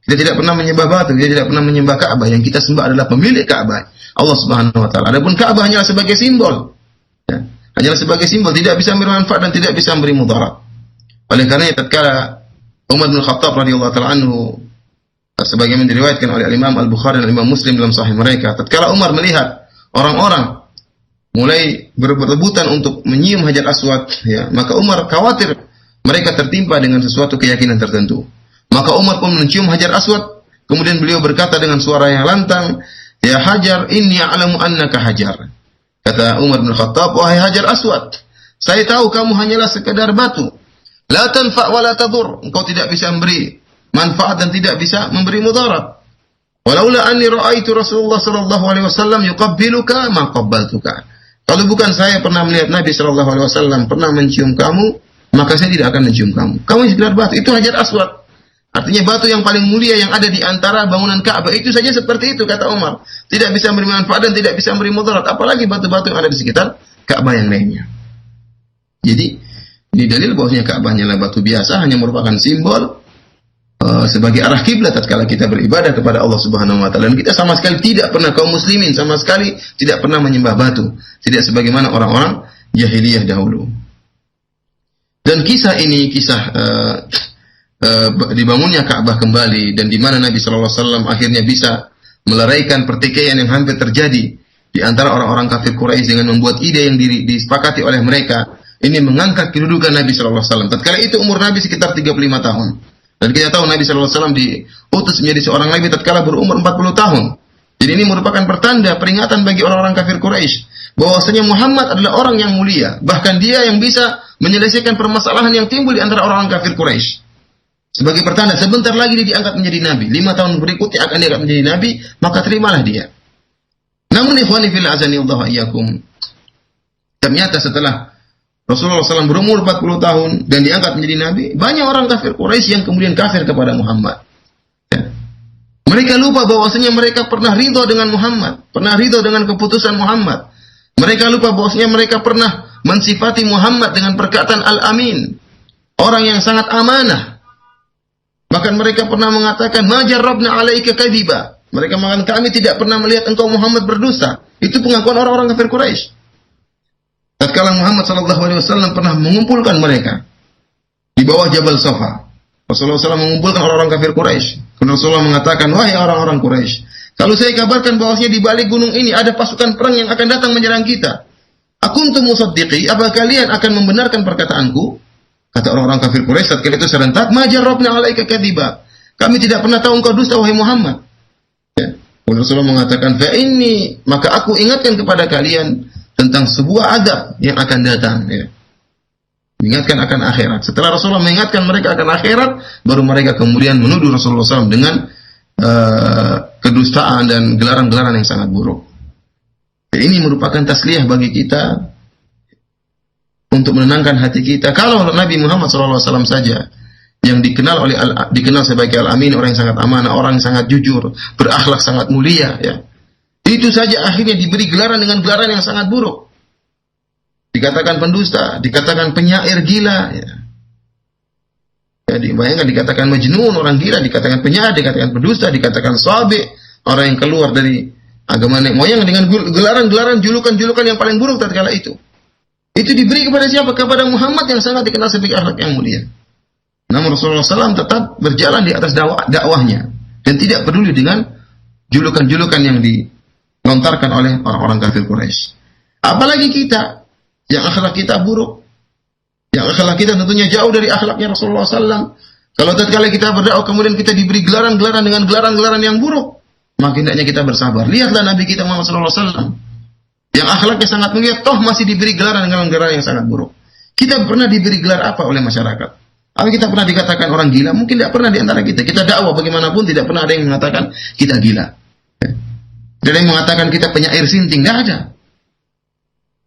Kita tidak pernah menyembah batu, kita tidak pernah menyembah Ka'bah. Yang kita sembah adalah pemilik Ka'bah, Allah Subhanahu wa taala. Adapun Ka'bah hanyalah sebagai simbol. Ya, hanyalah sebagai simbol, tidak bisa memberi manfaat dan tidak bisa memberi mudarat. Oleh karena tatkala Umar bin Khattab radhiyallahu taala anhu, sebagaimana diriwayatkan oleh Imam Al-Bukhari dan Imam Muslim dalam sahih mereka, tatkala Umar melihat orang-orang mulai berebut-rebutan untuk menyium Hajar Aswad, ya, maka Umar khawatir mereka tertimpa dengan sesuatu keyakinan tertentu. Maka Umar pun mencium Hajar Aswad, kemudian beliau berkata dengan suara yang lantang, "Ya Hajar, inni a'lamu annaka Hajar." Kata Umar bin Khattab, "Wahai Hajar Aswad, saya tahu kamu hanyalah sekedar batu. La tanfa' wa la tadur." Engkau tidak bisa memberi manfaat dan tidak bisa memberi mudarat. "Walaula anni ra'aitu Rasulullah sallallahu alaihi wasallam yuqabbiluka ma qabbaltuka." Kalau bukan saya pernah melihat Nabi sallallahu alaihi wasallam pernah mencium kamu, maka saya tidak akan mencium kamu. Kamu sekedar batu. Itu Hajar Aswad. Artinya batu yang paling mulia yang ada di antara bangunan Ka'bah itu saja seperti itu, kata Umar. Tidak bisa memberi manfaat dan tidak bisa memberi mudarat, apalagi batu-batu yang ada di sekitar Ka'bah yang lainnya. Jadi, ini dalil bahwasanya Ka'bah hanyalah batu biasa, hanya merupakan simbol sebagai arah kiblat tatkala kita beribadah kepada Allah Subhanahu wa taala. Dan kita sama sekali tidak pernah, kaum muslimin sama sekali tidak pernah menyembah batu, tidak sebagaimana orang-orang jahiliyah dahulu. Dan kisah ini dibangunnya Ka'bah kembali dan di mana Nabi sallallahu alaihi wasallam akhirnya bisa meleraikan pertikaian yang hampir terjadi di antara orang-orang kafir Quraisy dengan membuat ide yang disepakati oleh mereka. Ini mengangkat kedudukan Nabi sallallahu alaihi wasallam. Tatkala itu umur Nabi sekitar 35 tahun. Dan kita tahu Nabi sallallahu alaihi wasallam diutus menjadi seorang nabi tatkala berumur 40 tahun. Jadi ini merupakan pertanda peringatan bagi orang-orang kafir Quraisy bahwasanya Muhammad adalah orang yang mulia, bahkan dia yang bisa menyelesaikan permasalahan yang timbul di antara orang-orang kafir Quraisy. Sebagai pertanda, sebentar lagi dia diangkat menjadi nabi. 5 tahun berikutnya akan diangkat menjadi nabi, maka terimalah dia. Namun ikhwani fil azani Allah wa iyyakum, ternyata setelah Rasulullah SAW berumur 40 tahun dan diangkat menjadi nabi, banyak orang kafir Quraisy yang kemudian kafir kepada Muhammad. Ya. Mereka lupa bahwasanya mereka pernah ridho dengan Muhammad, pernah ridho dengan keputusan Muhammad. Mereka lupa bahwasanya mereka pernah mensifati Muhammad dengan perkataan Al-Amin, orang yang sangat amanah. Bahkan mereka pernah mengatakan, "Ma jarrabna 'alaika kadhiba." Mereka mengatakan, "Kami tidak pernah melihat engkau Muhammad berdusta." Itu pengakuan orang-orang kafir Quraisy. Tatkala Muhammad sallallahu alaihi wasallam pernah mengumpulkan mereka di bawah Jabal Safa. Rasulullah SAW mengumpulkan orang-orang kafir Quraisy. Kemudian Rasulullah mengatakan, "Wahai orang-orang Quraisy, kalau saya kabarkan bahwasanya di balik gunung ini ada pasukan perang yang akan datang menyerang kita, akuntum musaddiqi, apa kalian akan membenarkan perkataanku?" Kata orang-orang kafir Quraisy tatkala itu serentak, "Ma jarrabna 'alaika kadhiba." Kami tidak pernah tahu engkau dusta, wahai Muhammad. Ya. Rasulullah mengatakan, "Fa inni," maka aku ingatkan kepada kalian tentang sebuah adab yang akan datang. Ya. Mengingatkan akan akhirat. Setelah Rasulullah mengingatkan mereka akan akhirat, baru mereka kemudian menuduh Rasulullah SAW dengan kedustaan dan gelaran-gelaran yang sangat buruk. Ini merupakan tasliyah bagi kita untuk menenangkan hati kita. Kalau Nabi Muhammad SAW saja yang dikenal sebagai Al-Amin, orang yang sangat amanah, orang yang sangat jujur, berakhlak sangat mulia, ya. Itu saja akhirnya diberi gelaran dengan gelaran yang sangat buruk. Dikatakan pendusta, dikatakan penyair gila, ya. Jadi bayangkan dikatakan majnun, orang gila, dikatakan penyair, dikatakan pendusta, dikatakan sabi, orang yang keluar dari agama nenek moyang dengan gelaran-gelaran julukan-julukan yang paling buruk tatkala itu. Itu diberi kepada siapa? Kepada Muhammad yang sangat dikenal sebagai akhlak yang mulia. Namun Rasulullah SAW tetap berjalan di atas dakwahnya dan tidak peduli dengan julukan-julukan yang dilontarkan oleh orang-orang kafir Quraisy. Apalagi kita yang akhlak kita buruk, yang akhlak kita tentunya jauh dari akhlaknya Rasulullah SAW. Kalau tatkala kita berdakwah kemudian kita diberi gelaran-gelaran dengan gelaran-gelaran yang buruk, maka hendaknya kita bersabar. Lihatlah Nabi kita Muhammad SAW yang akhlaknya sangat mulia, toh masih diberi gelaran dengan gelaran yang sangat buruk. Kita pernah diberi gelar apa oleh masyarakat? Apa kita pernah dikatakan orang gila? Mungkin tidak pernah di antara kita. Kita dakwah bagaimanapun tidak pernah ada yang mengatakan kita gila. Tidak ada yang mengatakan kita penyair sinting, tidak ada.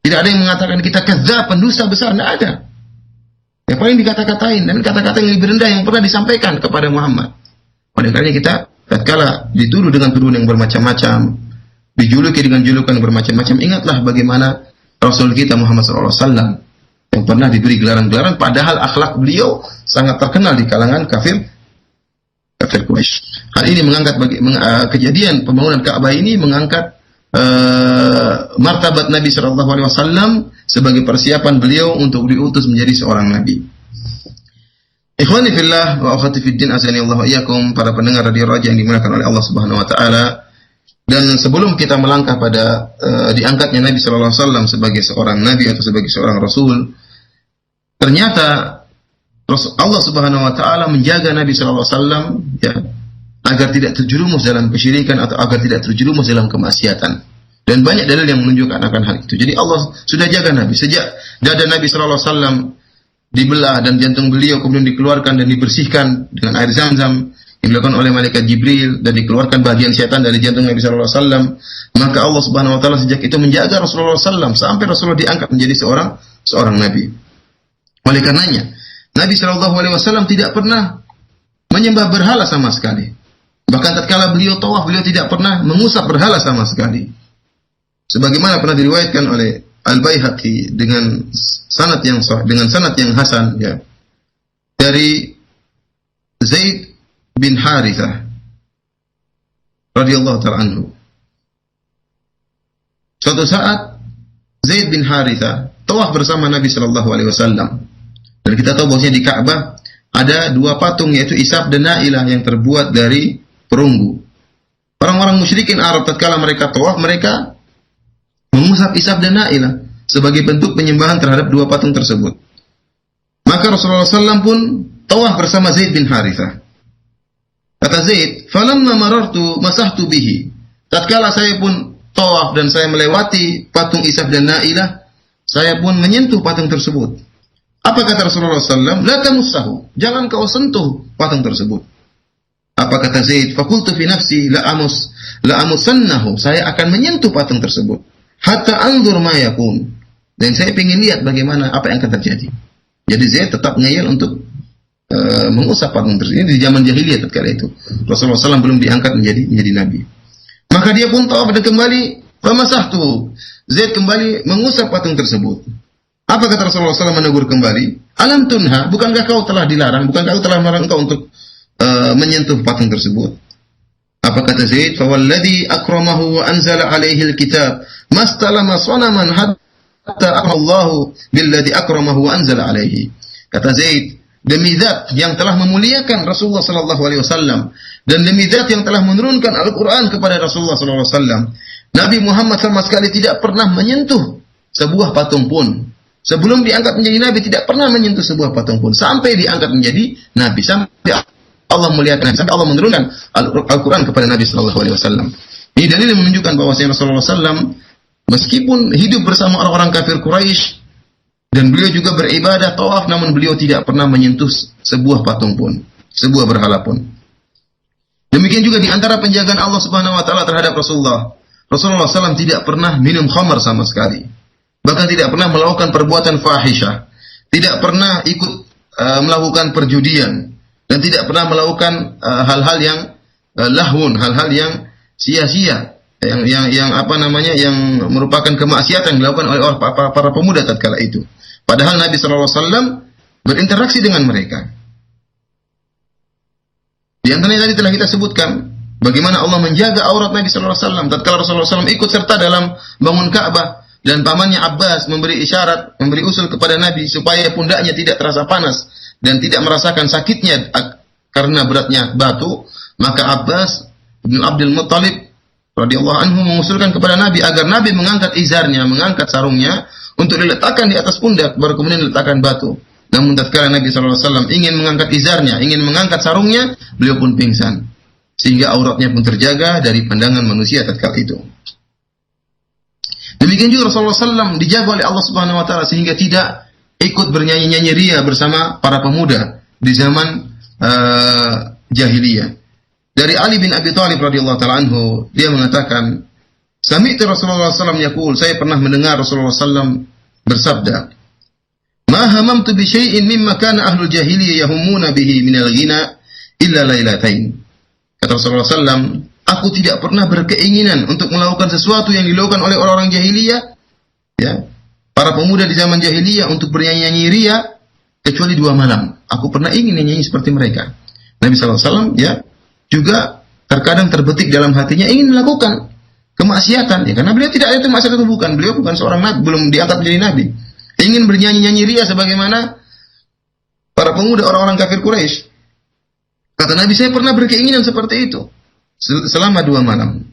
Tidak ada yang mengatakan kita kadzdzab, pendusta besar, tidak ada. Yang paling dikata-katain dan kata-kata yang lebih rendah yang pernah disampaikan kepada Muhammad. Oleh karena kita tatkala dituduh dengan tuduhan yang bermacam-macam, dijuluki dengan julukan bermacam-macam, ingatlah bagaimana Rasul kita Muhammad SAW yang pernah diberi gelaran-gelaran, padahal akhlak beliau sangat terkenal di kalangan kafir kafir Quraisy. Hal ini mengangkat kejadian pembangunan Ka'bah ini mengangkat martabat Nabi sallallahu alaihi wasallam sebagai persiapan beliau untuk diutus menjadi seorang nabi. Ikhwani fillah wa akhwati fid din, azani Allah wa iyyakum, para pendengar radio Raja yang dimuliakan oleh Allah Subhanahu wa taala. Dan sebelum kita melangkah pada diangkatnya Nabi sallallahu alaihi wasallam sebagai seorang nabi atau sebagai seorang rasul, ternyata Allah Subhanahu wa taala menjaga Nabi sallallahu alaihi wasallam ya, agar tidak terjerumus dalam kesyirikan atau agar tidak terjerumus dalam kemaksiatan. Dan banyak dalil yang menunjukkan akan hal itu. Jadi Allah sudah jaga Nabi sejak dada Nabi sallallahu alaihi wasallam dibelah dan jantung beliau kemudian dikeluarkan dan dibersihkan dengan air Zam-Zam yang dilakukan oleh malaikat Jibril dan dikeluarkan bagian setan dari jantung Nabi sallallahu alaihi wasallam. Maka Allah Subhanahu wa taala sejak itu menjaga Rasulullah sallallahu alaihi wasallam sampai Rasulullah diangkat menjadi seorang nabi. Oleh karenanya, Nabi sallallahu alaihi wasallam tidak pernah menyembah berhala sama sekali. Bahkan tatkala beliau tawaf, beliau tidak pernah mengusap berhala sama sekali. Sebagaimana pernah diriwayatkan oleh Al-Baihaqi dengan sanad yang hasan ya, dari Zaid bin Harithah radhiyallahu ta'ala anhu. Suatu saat Zaid bin Harithah tawaf bersama Nabi sallallahu alaihi wasallam. Dan kita tahu bahwasanya di Ka'bah ada dua patung, yaitu Ishaq dan Na'ilah yang terbuat dari perunggu. Orang-orang musyrikin Arab tatkala mereka tawaf, mereka mengusap Ishaq dan Na'ilah sebagai bentuk penyembahan terhadap dua patung tersebut. Maka Rasulullah SAW pun tawaf bersama Zaid bin Harithah. Kata Zaid, "Falamma marartu masahtu bihi." Tatkala saya pun tawaf dan saya melewati patung Ishaq dan Na'ilah, saya pun menyentuh patung tersebut. Apa kata Rasulullah SAW? "La tamussahu." Jangan kau sentuh patung tersebut. Apa kata Zaid? "Faqultu fi nafsi la amusannahu." Saya akan menyentuh patung tersebut. Hatta anzur ma yakun. Dan saya ingin lihat bagaimana apa yang akan terjadi. Jadi Zaid tetap ngeyel untuk mengusap patung tersebut. Ini di zaman jahiliyah tatkala itu. Rasulullah SAW belum diangkat menjadi nabi. Maka dia pun tawaf dan kembali famasahtu. Zaid kembali mengusap patung tersebut. Apa kata Rasulullah SAW menegur kembali? "Alam tunha, bukankah kau telah dilarang? Bukankah kau telah melarang engkau untuk menyentuh patung tersebut?" Apa kata Zaid? "Fawalladhi akramahu wa anzala alaihi alkitab, mastalama sanaman hatta Allahu billadhi akramahu wa anzala alaihi." Kata Zaid, demi zat yang telah memuliakan Rasulullah sallallahu alaihi wasallam dan demi zat yang telah menurunkan Al-Qur'an kepada Rasulullah sallallahu alaihi wasallam, Nabi Muhammad sama sekali tidak pernah menyentuh sebuah patung pun. Sebelum diangkat menjadi nabi tidak pernah menyentuh sebuah patung pun, sampai diangkat menjadi nabi, sampai Allah muliakan, sampai Allah menurunkan Al-Quran kepada Nabi sallallahu alaihi wasallam. Ini dalil yang menunjukkan bahwa Rasulullah SAW meskipun hidup bersama orang-orang kafir Quraisy dan beliau juga beribadah tawaf, namun beliau tidak pernah menyentuh sebuah patung pun, sebuah berhala pun. Demikian juga di antara penjagaan Allah Subhanahu wa taala terhadap Rasulullah SAW tidak pernah minum khamar sama sekali. Bahkan tidak pernah melakukan perbuatan fahisyah, tidak pernah ikut melakukan perjudian, dan tidak pernah melakukan hal-hal yang lahun, hal-hal yang sia-sia, yang merupakan kemaksiatan yang dilakukan oleh para pemuda tatkala itu. Padahal Nabi sallallahu alaihi wasallam berinteraksi dengan mereka. Di antaranya tadi telah kita sebutkan bagaimana Allah menjaga aurat Nabi sallallahu alaihi wasallam tatkala Rasulullah SAW ikut serta dalam bangun Ka'bah. Dan pamannya Abbas memberi isyarat, memberi usul kepada Nabi supaya pundaknya tidak terasa panas dan tidak merasakan sakitnya karena beratnya batu. Maka Abbas bin Abdul Muttalib radhiyallahu anhu mengusulkan kepada Nabi agar Nabi mengangkat izarnya, mengangkat sarungnya untuk diletakkan di atas pundak, baru kemudian diletakkan batu. Namun tatkala Nabi SAW ingin mengangkat izarnya, ingin mengangkat sarungnya, beliau pun pingsan, sehingga auratnya pun terjaga dari pandangan manusia tatkala itu. Demikian juga Rasulullah SAW dijaga oleh Allah Subhanahu Wa Taala sehingga tidak ikut bernyanyi-nyanyi ria bersama para pemuda di zaman jahiliyah. Dari Ali bin Abi Thalib radhiyallahu taala anhu, dia mengatakan, "Sami'tu Rasulullah SAW yaqul," saya pernah mendengar Rasulullah SAW bersabda, "Ma hamamtu bi syai'in mimma kana ahlul jahiliyah yahumuna bihi minal ghina illa lailatain." Kata Rasulullah SAW, aku tidak pernah berkeinginan untuk melakukan sesuatu yang dilakukan oleh orang-orang jahiliyah, ya, para pemuda di zaman jahiliyah untuk bernyanyi-nyanyi ria, kecuali 2 malam. Aku pernah ingin nyanyi seperti mereka. Nabi SAW, ya, juga terkadang terbetik dalam hatinya ingin melakukan kemaksiatan, ya, karena beliau tidak ada itu maksiatan, beliau bukan seorang nabi, belum diangkat menjadi nabi. Ingin bernyanyi-nyanyi ria sebagaimana para pemuda orang-orang kafir Quraisy. Kata Nabi, saya pernah berkeinginan seperti itu selama 2 malam.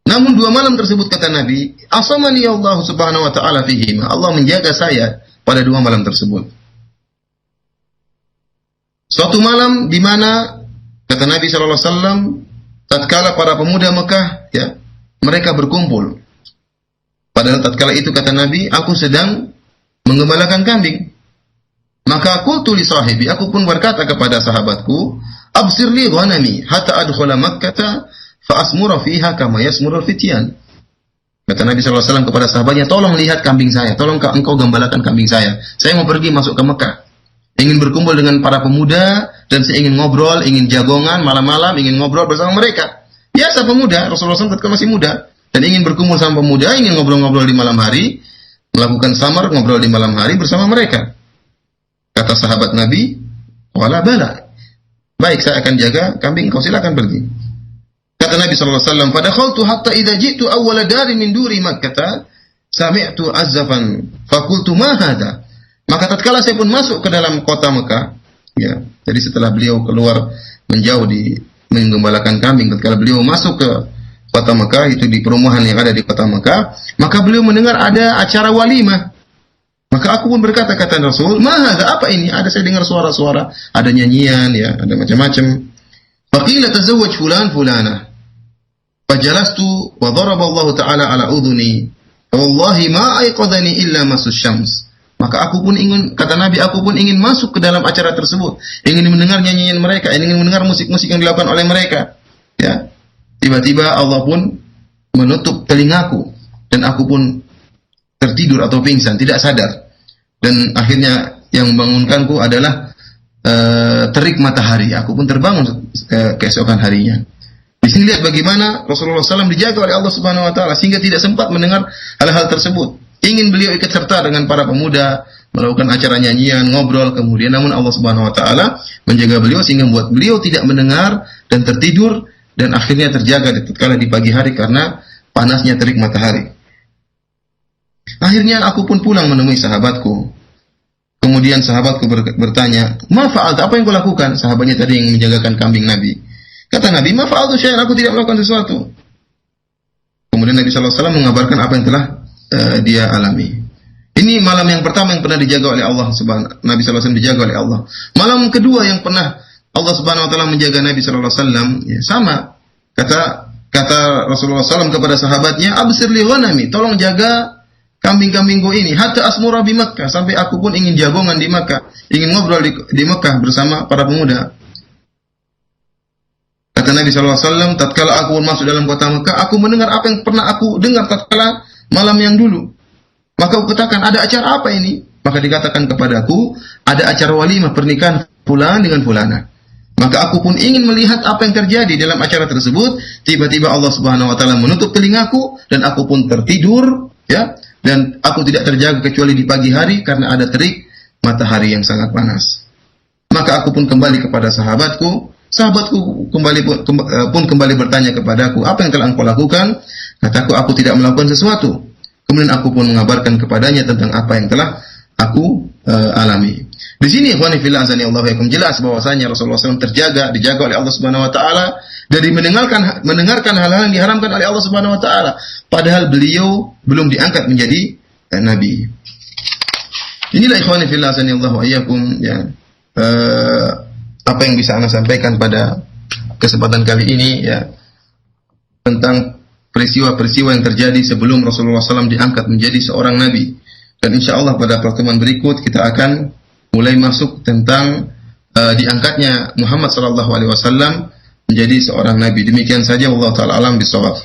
Namun 2 malam tersebut, kata Nabi, asamani Allah subhanahu wa ta'ala fihima. Allah menjaga saya pada 2 malam tersebut. Suatu malam di mana, kata Nabi SAW, tatkala para pemuda Mekah, ya, mereka berkumpul. Padahal tatkala itu, kata Nabi, aku sedang menggembalakan kambing. Maka aku tulis sahibi, aku pun berkata kepada sahabatku, absir li ghanami hatta adkhula Makkah fa asmura fiha kama yasmurul fityan. Kata Nabi SAW kepada sahabatnya, tolong lihat kambing saya, tolong engkau gembalakan kambing saya. Saya mau pergi masuk ke Mekah, ingin berkumpul dengan para pemuda, dan saya ingin ngobrol, ingin jagongan malam-malam, ingin ngobrol bersama mereka. Biasa pemuda, Rasulullah SAW ketika masih muda, dan ingin berkumpul sama pemuda, ingin ngobrol-ngobrol di malam hari, melakukan samar, ngobrol di malam hari bersama mereka. Kata sahabat Nabi, wala bala. Baik, saya akan jaga kambing, kau silakan pergi. Kata Nabi SAW, fadakhaltu hatta idza ji'tu awwala dari min duri Makkah, sami'tu azzafan, fakultu ma hadha. Maka tatkala saya pun masuk ke dalam kota Mekah, ya, jadi setelah beliau keluar menjauh di menggembalakan kambing, tatkala beliau masuk ke kota Mekah, itu di perumahan yang ada di kota Mekah, maka beliau mendengar ada acara walimah. Maka aku pun berkata, kata Rasul, mahadha, apa ini? Ada, saya dengar suara-suara, ada nyanyian, ya, ada macam-macam. Faqila tazawwaj fulan fulana. Fajalastu wa daraba Allah Ta'ala ala udhuni. Wallahi ma aiqadhani illa masus syams. Maka aku pun ingin, kata Nabi, aku pun ingin masuk ke dalam acara tersebut, ingin mendengar nyanyian mereka, ingin mendengar musik-musik yang dilakukan oleh mereka. Ya. Tiba-tiba Allah pun menutup telingaku, dan aku pun tertidur atau pingsan, tidak sadar. Dan akhirnya yang membangunkanku adalah terik matahari. Aku pun terbangun keesokan harinya. Di sini lihat bagaimana Rasulullah SAW dijaga oleh Allah Subhanahu Wa Taala sehingga tidak sempat mendengar hal-hal tersebut. Ingin beliau ikut serta dengan para pemuda melakukan acara nyanyian, ngobrol, kemudian namun Allah Subhanahu Wa Taala menjaga beliau sehingga membuat beliau tidak mendengar dan tertidur, dan akhirnya terjaga tatkala di pagi hari karena panasnya terik matahari. Akhirnya aku pun pulang menemui sahabatku. Kemudian sahabatku bertanya, ma fa'alta, apa yang kau lakukan? Sahabatnya tadi yang menjagakan kambing Nabi. Kata Nabi, ma fa'altu syai'an, aku tidak melakukan sesuatu. Kemudian Nabi SAW mengabarkan apa yang telah dia alami. Ini malam yang pertama yang pernah dijaga oleh Allah Subhanahu. Nabi SAW dijaga oleh Allah. Malam kedua yang pernah Allah Subhanahu Wa Taala menjaga Nabi SAW, ya, sama. Kata Rasulullah SAW kepada sahabatnya, absir li ghanami, tolong jaga kambing-kambingku ini, hatta asmura bi Makkah, sampai aku pun ingin jagongan di Makkah, ingin ngobrol di Makkah bersama para pemuda. Kata Nabi SAW, tatkala aku masuk dalam kota Makkah, aku mendengar apa yang pernah aku dengar tatkala malam yang dulu. Maka aku katakan, ada acara apa ini? Maka dikatakan kepadaku, ada acara walimah pernikahan fulan dengan fulana. Maka aku pun ingin melihat apa yang terjadi dalam acara tersebut. Tiba-tiba Allah Subhanahu Wa Taala menutup telingaku, dan aku pun tertidur, ya. Dan aku tidak terjaga kecuali di pagi hari karena ada terik matahari yang sangat panas. Maka aku pun kembali kepada sahabatku. Sahabatku kembali bertanya kepadaku, apa yang telah engkau lakukan? Kataku, aku tidak melakukan sesuatu. Kemudian aku pun mengabarkan kepadanya tentang apa yang telah aku alami. Di sini ikhwani fillah azani Allah yakum, jelas bahwasanya Rasulullah SAW dijaga oleh Allah Subhanahu Wa Taala dari mendengarkan hal-hal yang diharamkan oleh Allah Subhanahu Wa Taala, padahal beliau belum diangkat menjadi nabi. Inilah ikhwani fillah azani Allah yakum, ya, apa yang bisa Anda sampaikan pada kesempatan kali ini, ya, tentang peristiwa-peristiwa yang terjadi sebelum Rasulullah SAW diangkat menjadi seorang nabi. Dan insya Allah pada pertemuan berikut kita akan mulai masuk tentang diangkatnya Muhammad SAW menjadi seorang nabi. Demikian saja, wallahu taala alam bisawab.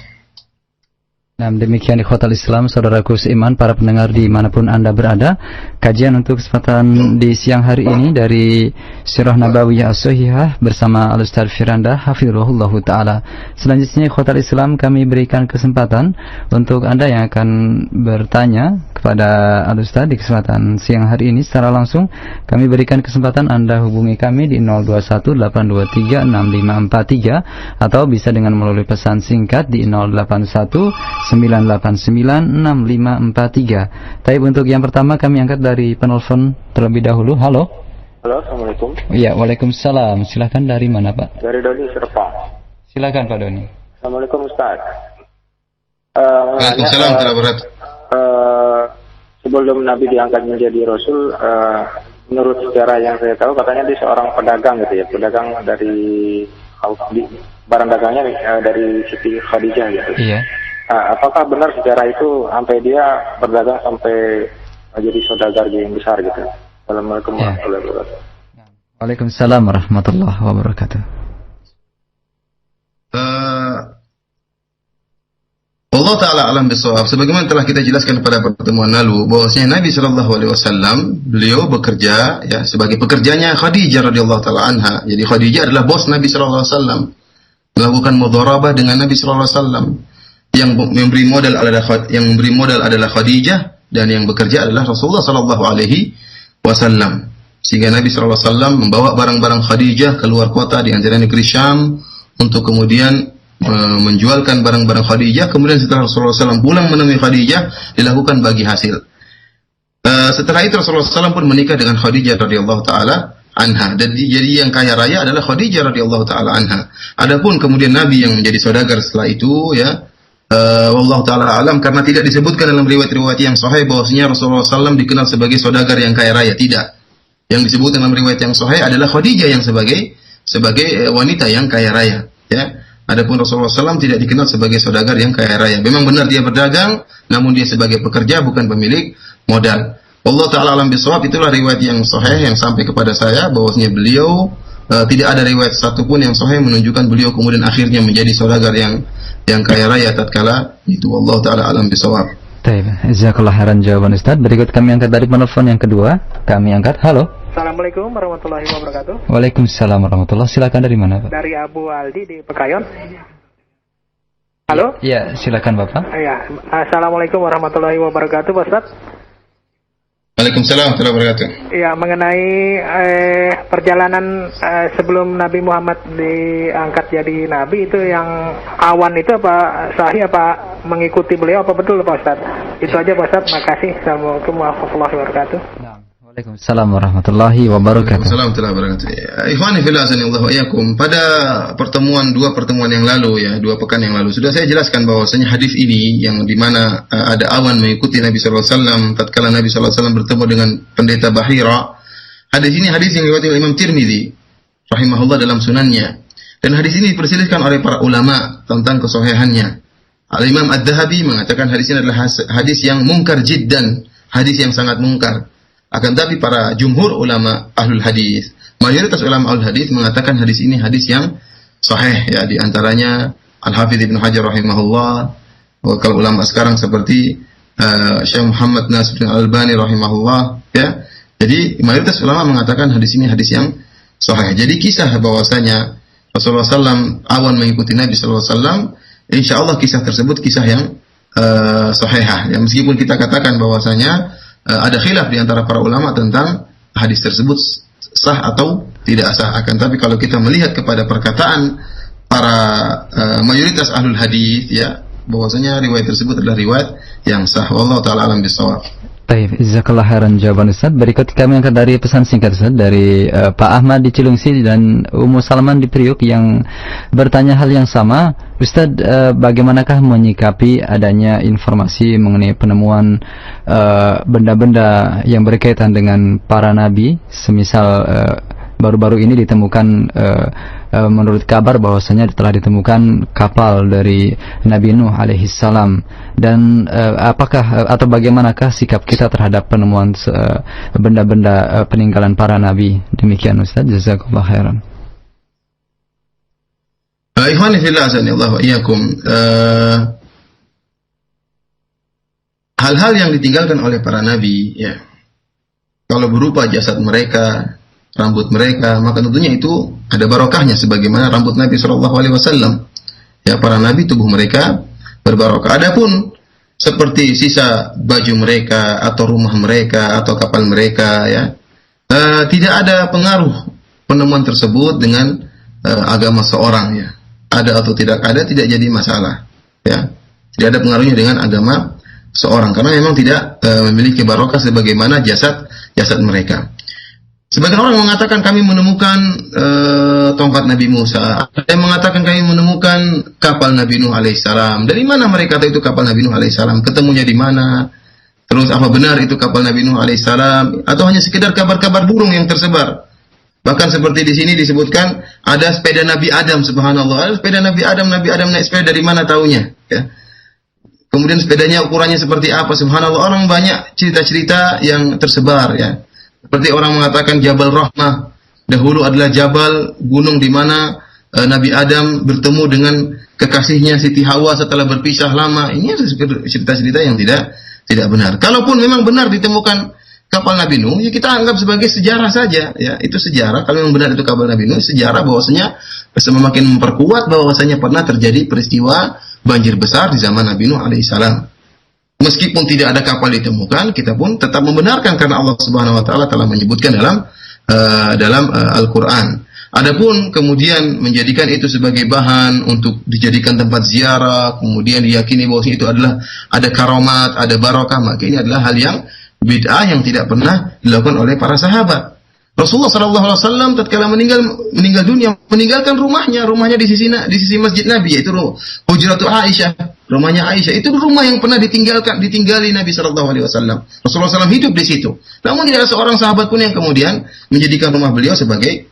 Nah, demikian ikhwatal Islam, saudaraku seiman, para pendengar dimanapun Anda berada, kajian untuk kesempatan di siang hari ini dari Sirah Nabawiyah As-Sahihah bersama Al-Ustaz Firanda hafizahullahu taala. Selanjutnya ikhwatal Islam, kami berikan kesempatan untuk Anda yang akan bertanya kepada Al-Ustaz di kesempatan siang hari ini secara langsung. Kami berikan kesempatan Anda hubungi kami di 0218236543 atau bisa dengan melalui pesan singkat di 0819896543. Tapi untuk yang pertama kami angkat dari penelpon terlebih dahulu. Halo. Halo, Assalamualaikum. Iya, waalaikumsalam. Silakan, dari mana Pak? Dari Doni Serpong. Silakan Pak Doni. Assalamualaikum Ustaz. Waalaikumsalam warahmatullahi wabarakatuh. Sebelum Nabi diangkat menjadi Rasul, menurut sejarah yang saya tahu katanya dia seorang pedagang gitu ya, pedagang dari barang dagangnya dari Siti Khadijah gitu. Iya. Apakah benar sejarah itu sampai dia berdagang sampai jadi saudagar yang besar gitu? Assalamualaikum warahmatullahi wabarakatuh. Waalaikumsalam warahmatullahi wabarakatuh. Allah Ta'ala alam bisawab. Sebagaimana telah kita jelaskan pada pertemuan lalu, bahwasanya Nabi SAW beliau bekerja ya sebagai pekerjanya Khadijah radhiyallahu taala anha. Jadi Khadijah adalah bos Nabi SAW, melakukan mudharabah dengan Nabi SAW. Yang memberi modal adalah Khadijah, dan yang bekerja adalah Rasulullah SAW. Sehingga Nabi SAW membawa barang-barang Khadijah keluar kota di antara negeri Syam untuk kemudian menjualkan barang-barang Khadijah. Kemudian setelah Rasulullah SAW pulang menemui Khadijah, dilakukan bagi hasil. Setelah itu Rasulullah SAW pun menikah dengan Khadijah radhiyallahu taala anha. Jadi yang kaya raya adalah Khadijah radhiyallahu taala anha. Adapun kemudian Nabi yang menjadi saudagar setelah itu, ya, wallahu taala alam, karena tidak disebutkan dalam riwayat-riwayat yang sahih bahwasanya Rasulullah SAW dikenal sebagai saudagar yang kaya raya. Tidak. Yang disebut dalam riwayat yang sahih adalah Khadijah yang sebagai wanita yang kaya raya. Ya. Adapun Rasulullah SAW tidak dikenal sebagai saudagar yang kaya raya. Memang benar dia berdagang, namun dia sebagai pekerja, bukan pemilik modal. Allah Ta'ala alam bisawab. Itulah riwayat yang sahih yang sampai kepada saya, bahwasanya beliau tidak ada riwayat satupun yang sahih menunjukkan beliau kemudian akhirnya menjadi saudagar yang kaya raya tatkala itu. Allah Ta'ala alam bisawab. Baik, jazakallah khairan jawaban Ustaz. Berikut kami angkat dari penelpon yang kedua. Kami angkat. Halo. Assalamualaikum warahmatullahi wabarakatuh. Waalaikumsalam warahmatullahi. Silakan, dari mana Pak? Dari Abu Aldi di Pekayon. Halo? Ya, silakan Bapak. Ya, Assalamualaikum warahmatullahi wabarakatuh, Pak Ustaz. Waalaikumsalam warahmatullahi wabarakatuh. Ya, mengenai perjalanan sebelum Nabi Muhammad diangkat jadi Nabi, itu yang awan itu apa sahih apa mengikuti beliau, apa betul Pak Ustaz? Itu aja Pak Ustaz, makasih. Assalamualaikum warahmatullahi wabarakatuh. Waalaikumsalam warahmatullahi wabarakatuh. Waalaikumsalam warahmatullahi wabarakatuh. Ikhwani fillah sanallahu iyyakum. Pada dua pertemuan yang lalu, ya, 2 pekan yang lalu, sudah saya jelaskan bahwasanya hadis ini yang di mana ada awan mengikuti Nabi sallallahu alaihi wasallam tatkala Nabi sallallahu alaihi wasallam bertemu dengan pendeta Bahira. Hadis ini hadis yang diriwayatkan oleh Imam Tirmidzi rahimahullah dalam sunannya. Dan hadis ini diperselisihkan oleh para ulama tentang kesahihannya. Al-Imam Ad-Dhahabi mengatakan hadis ini adalah hadis yang mungkar jiddan, hadis yang sangat mungkar. Akan tapi para jumhur ulama ahlul hadis, mayoritas ulama ahlul hadis mengatakan hadis ini hadis yang sahih, ya, di antaranya Al-Hafidz Ibnu Hajar rahimahullah, kalau ulama sekarang seperti Syekh Muhammad Nasiruddin Al-Albani rahimahullah, ya. Jadi mayoritas ulama mengatakan hadis ini hadis yang sahih. Jadi kisah bahwasanya Rasulullah SAW awan mengikuti Nabi SAW, insyaallah kisah tersebut kisah yang sahihah. Ya, meskipun kita katakan bahwasanya ada khilaf di antara para ulama tentang hadis tersebut sah atau tidak sah. Akan tapi kalau kita melihat kepada perkataan para mayoritas ahlul hadis, ya, bahwasanya riwayat tersebut adalah riwayat yang sah. Wallahu taala alam bisawab. Baik, jazakallah khairan jawaban Ustaz. Berikut kami angkat dari pesan singkat Ustaz dari Pak Ahmad di Cilengsi dan Ummu Salman di Priuk yang bertanya hal yang sama. Ustaz, bagaimanakah menyikapi adanya informasi mengenai penemuan benda-benda yang berkaitan dengan para nabi, semisal baru-baru ini ditemukan menurut kabar bahwasanya telah ditemukan kapal dari Nabi Nuh alaihissalam, dan apakah atau bagaimanakah sikap kita terhadap penemuan benda-benda peninggalan para nabi? Demikian Ustaz, jazakallahu khairan. Ikhwani fillah sanallahu iyyakum. Hal-hal yang ditinggalkan oleh para nabi, ya, kalau berupa jasad mereka, rambut mereka, maka tentunya itu ada barokahnya sebagaimana rambut Nabi SAW. Ya, para nabi tubuh mereka berbarokah. Adapun seperti sisa baju mereka atau rumah mereka atau kapal mereka, ya. Tidak ada pengaruh penemuan tersebut dengan agama seorang, ya. Ada atau tidak ada tidak jadi masalah, ya. Tidak ada pengaruhnya dengan agama seorang karena memang tidak memiliki barokah sebagaimana jasad mereka. Sebagian orang mengatakan kami menemukan tongkat Nabi Musa. Ada yang mengatakan kami menemukan kapal Nabi Nuh alaihissalam. Dari mana mereka tahu itu kapal Nabi Nuh alaihissalam? Ketemunya di mana? Terus apa benar itu kapal Nabi Nuh alaihissalam? Atau hanya sekedar kabar-kabar burung yang tersebar? Bahkan seperti di sini disebutkan ada sepeda Nabi Adam, subhanallah. Ada sepeda Nabi Adam naik sepeda, dari mana taunya? Ya. Kemudian sepedanya ukurannya seperti apa? Subhanallah, orang banyak cerita-cerita yang tersebar, ya. Seperti orang mengatakan Jabal Rahmah dahulu adalah jabal gunung di mana Nabi Adam bertemu dengan kekasihnya Siti Hawa setelah berpisah lama. Ini adalah cerita-cerita yang tidak benar. Kalaupun memang benar ditemukan kapal Nabi Nuh, ya kita anggap sebagai sejarah saja, ya. Itu sejarah. Kalau memang benar itu kapal Nabi Nuh, sejarah bahwasanya semakin memperkuat bahwasanya pernah terjadi peristiwa banjir besar di zaman Nabi Nuh alaihissalam. Meskipun tidak ada kapal ditemukan, kita pun tetap membenarkan karena Allah Subhanahu wa taala telah menyebutkan dalam Al-Qur'an. Adapun kemudian menjadikan itu sebagai bahan untuk dijadikan tempat ziarah, kemudian diyakini bahwa itu adalah ada karamat, ada barokah, maka ini adalah hal yang bid'ah yang tidak pernah dilakukan oleh para sahabat. Rasulullah SAW tatkala meninggal dunia, meninggalkan rumahnya di sisi masjid Nabi, yaitu Hujratul Aisyah, rumahnya Aisyah. Itu rumah yang pernah ditinggali Nabi SAW. Rasulullah SAW hidup di situ. Namun tidak ada seorang sahabat pun yang kemudian menjadikan rumah beliau sebagai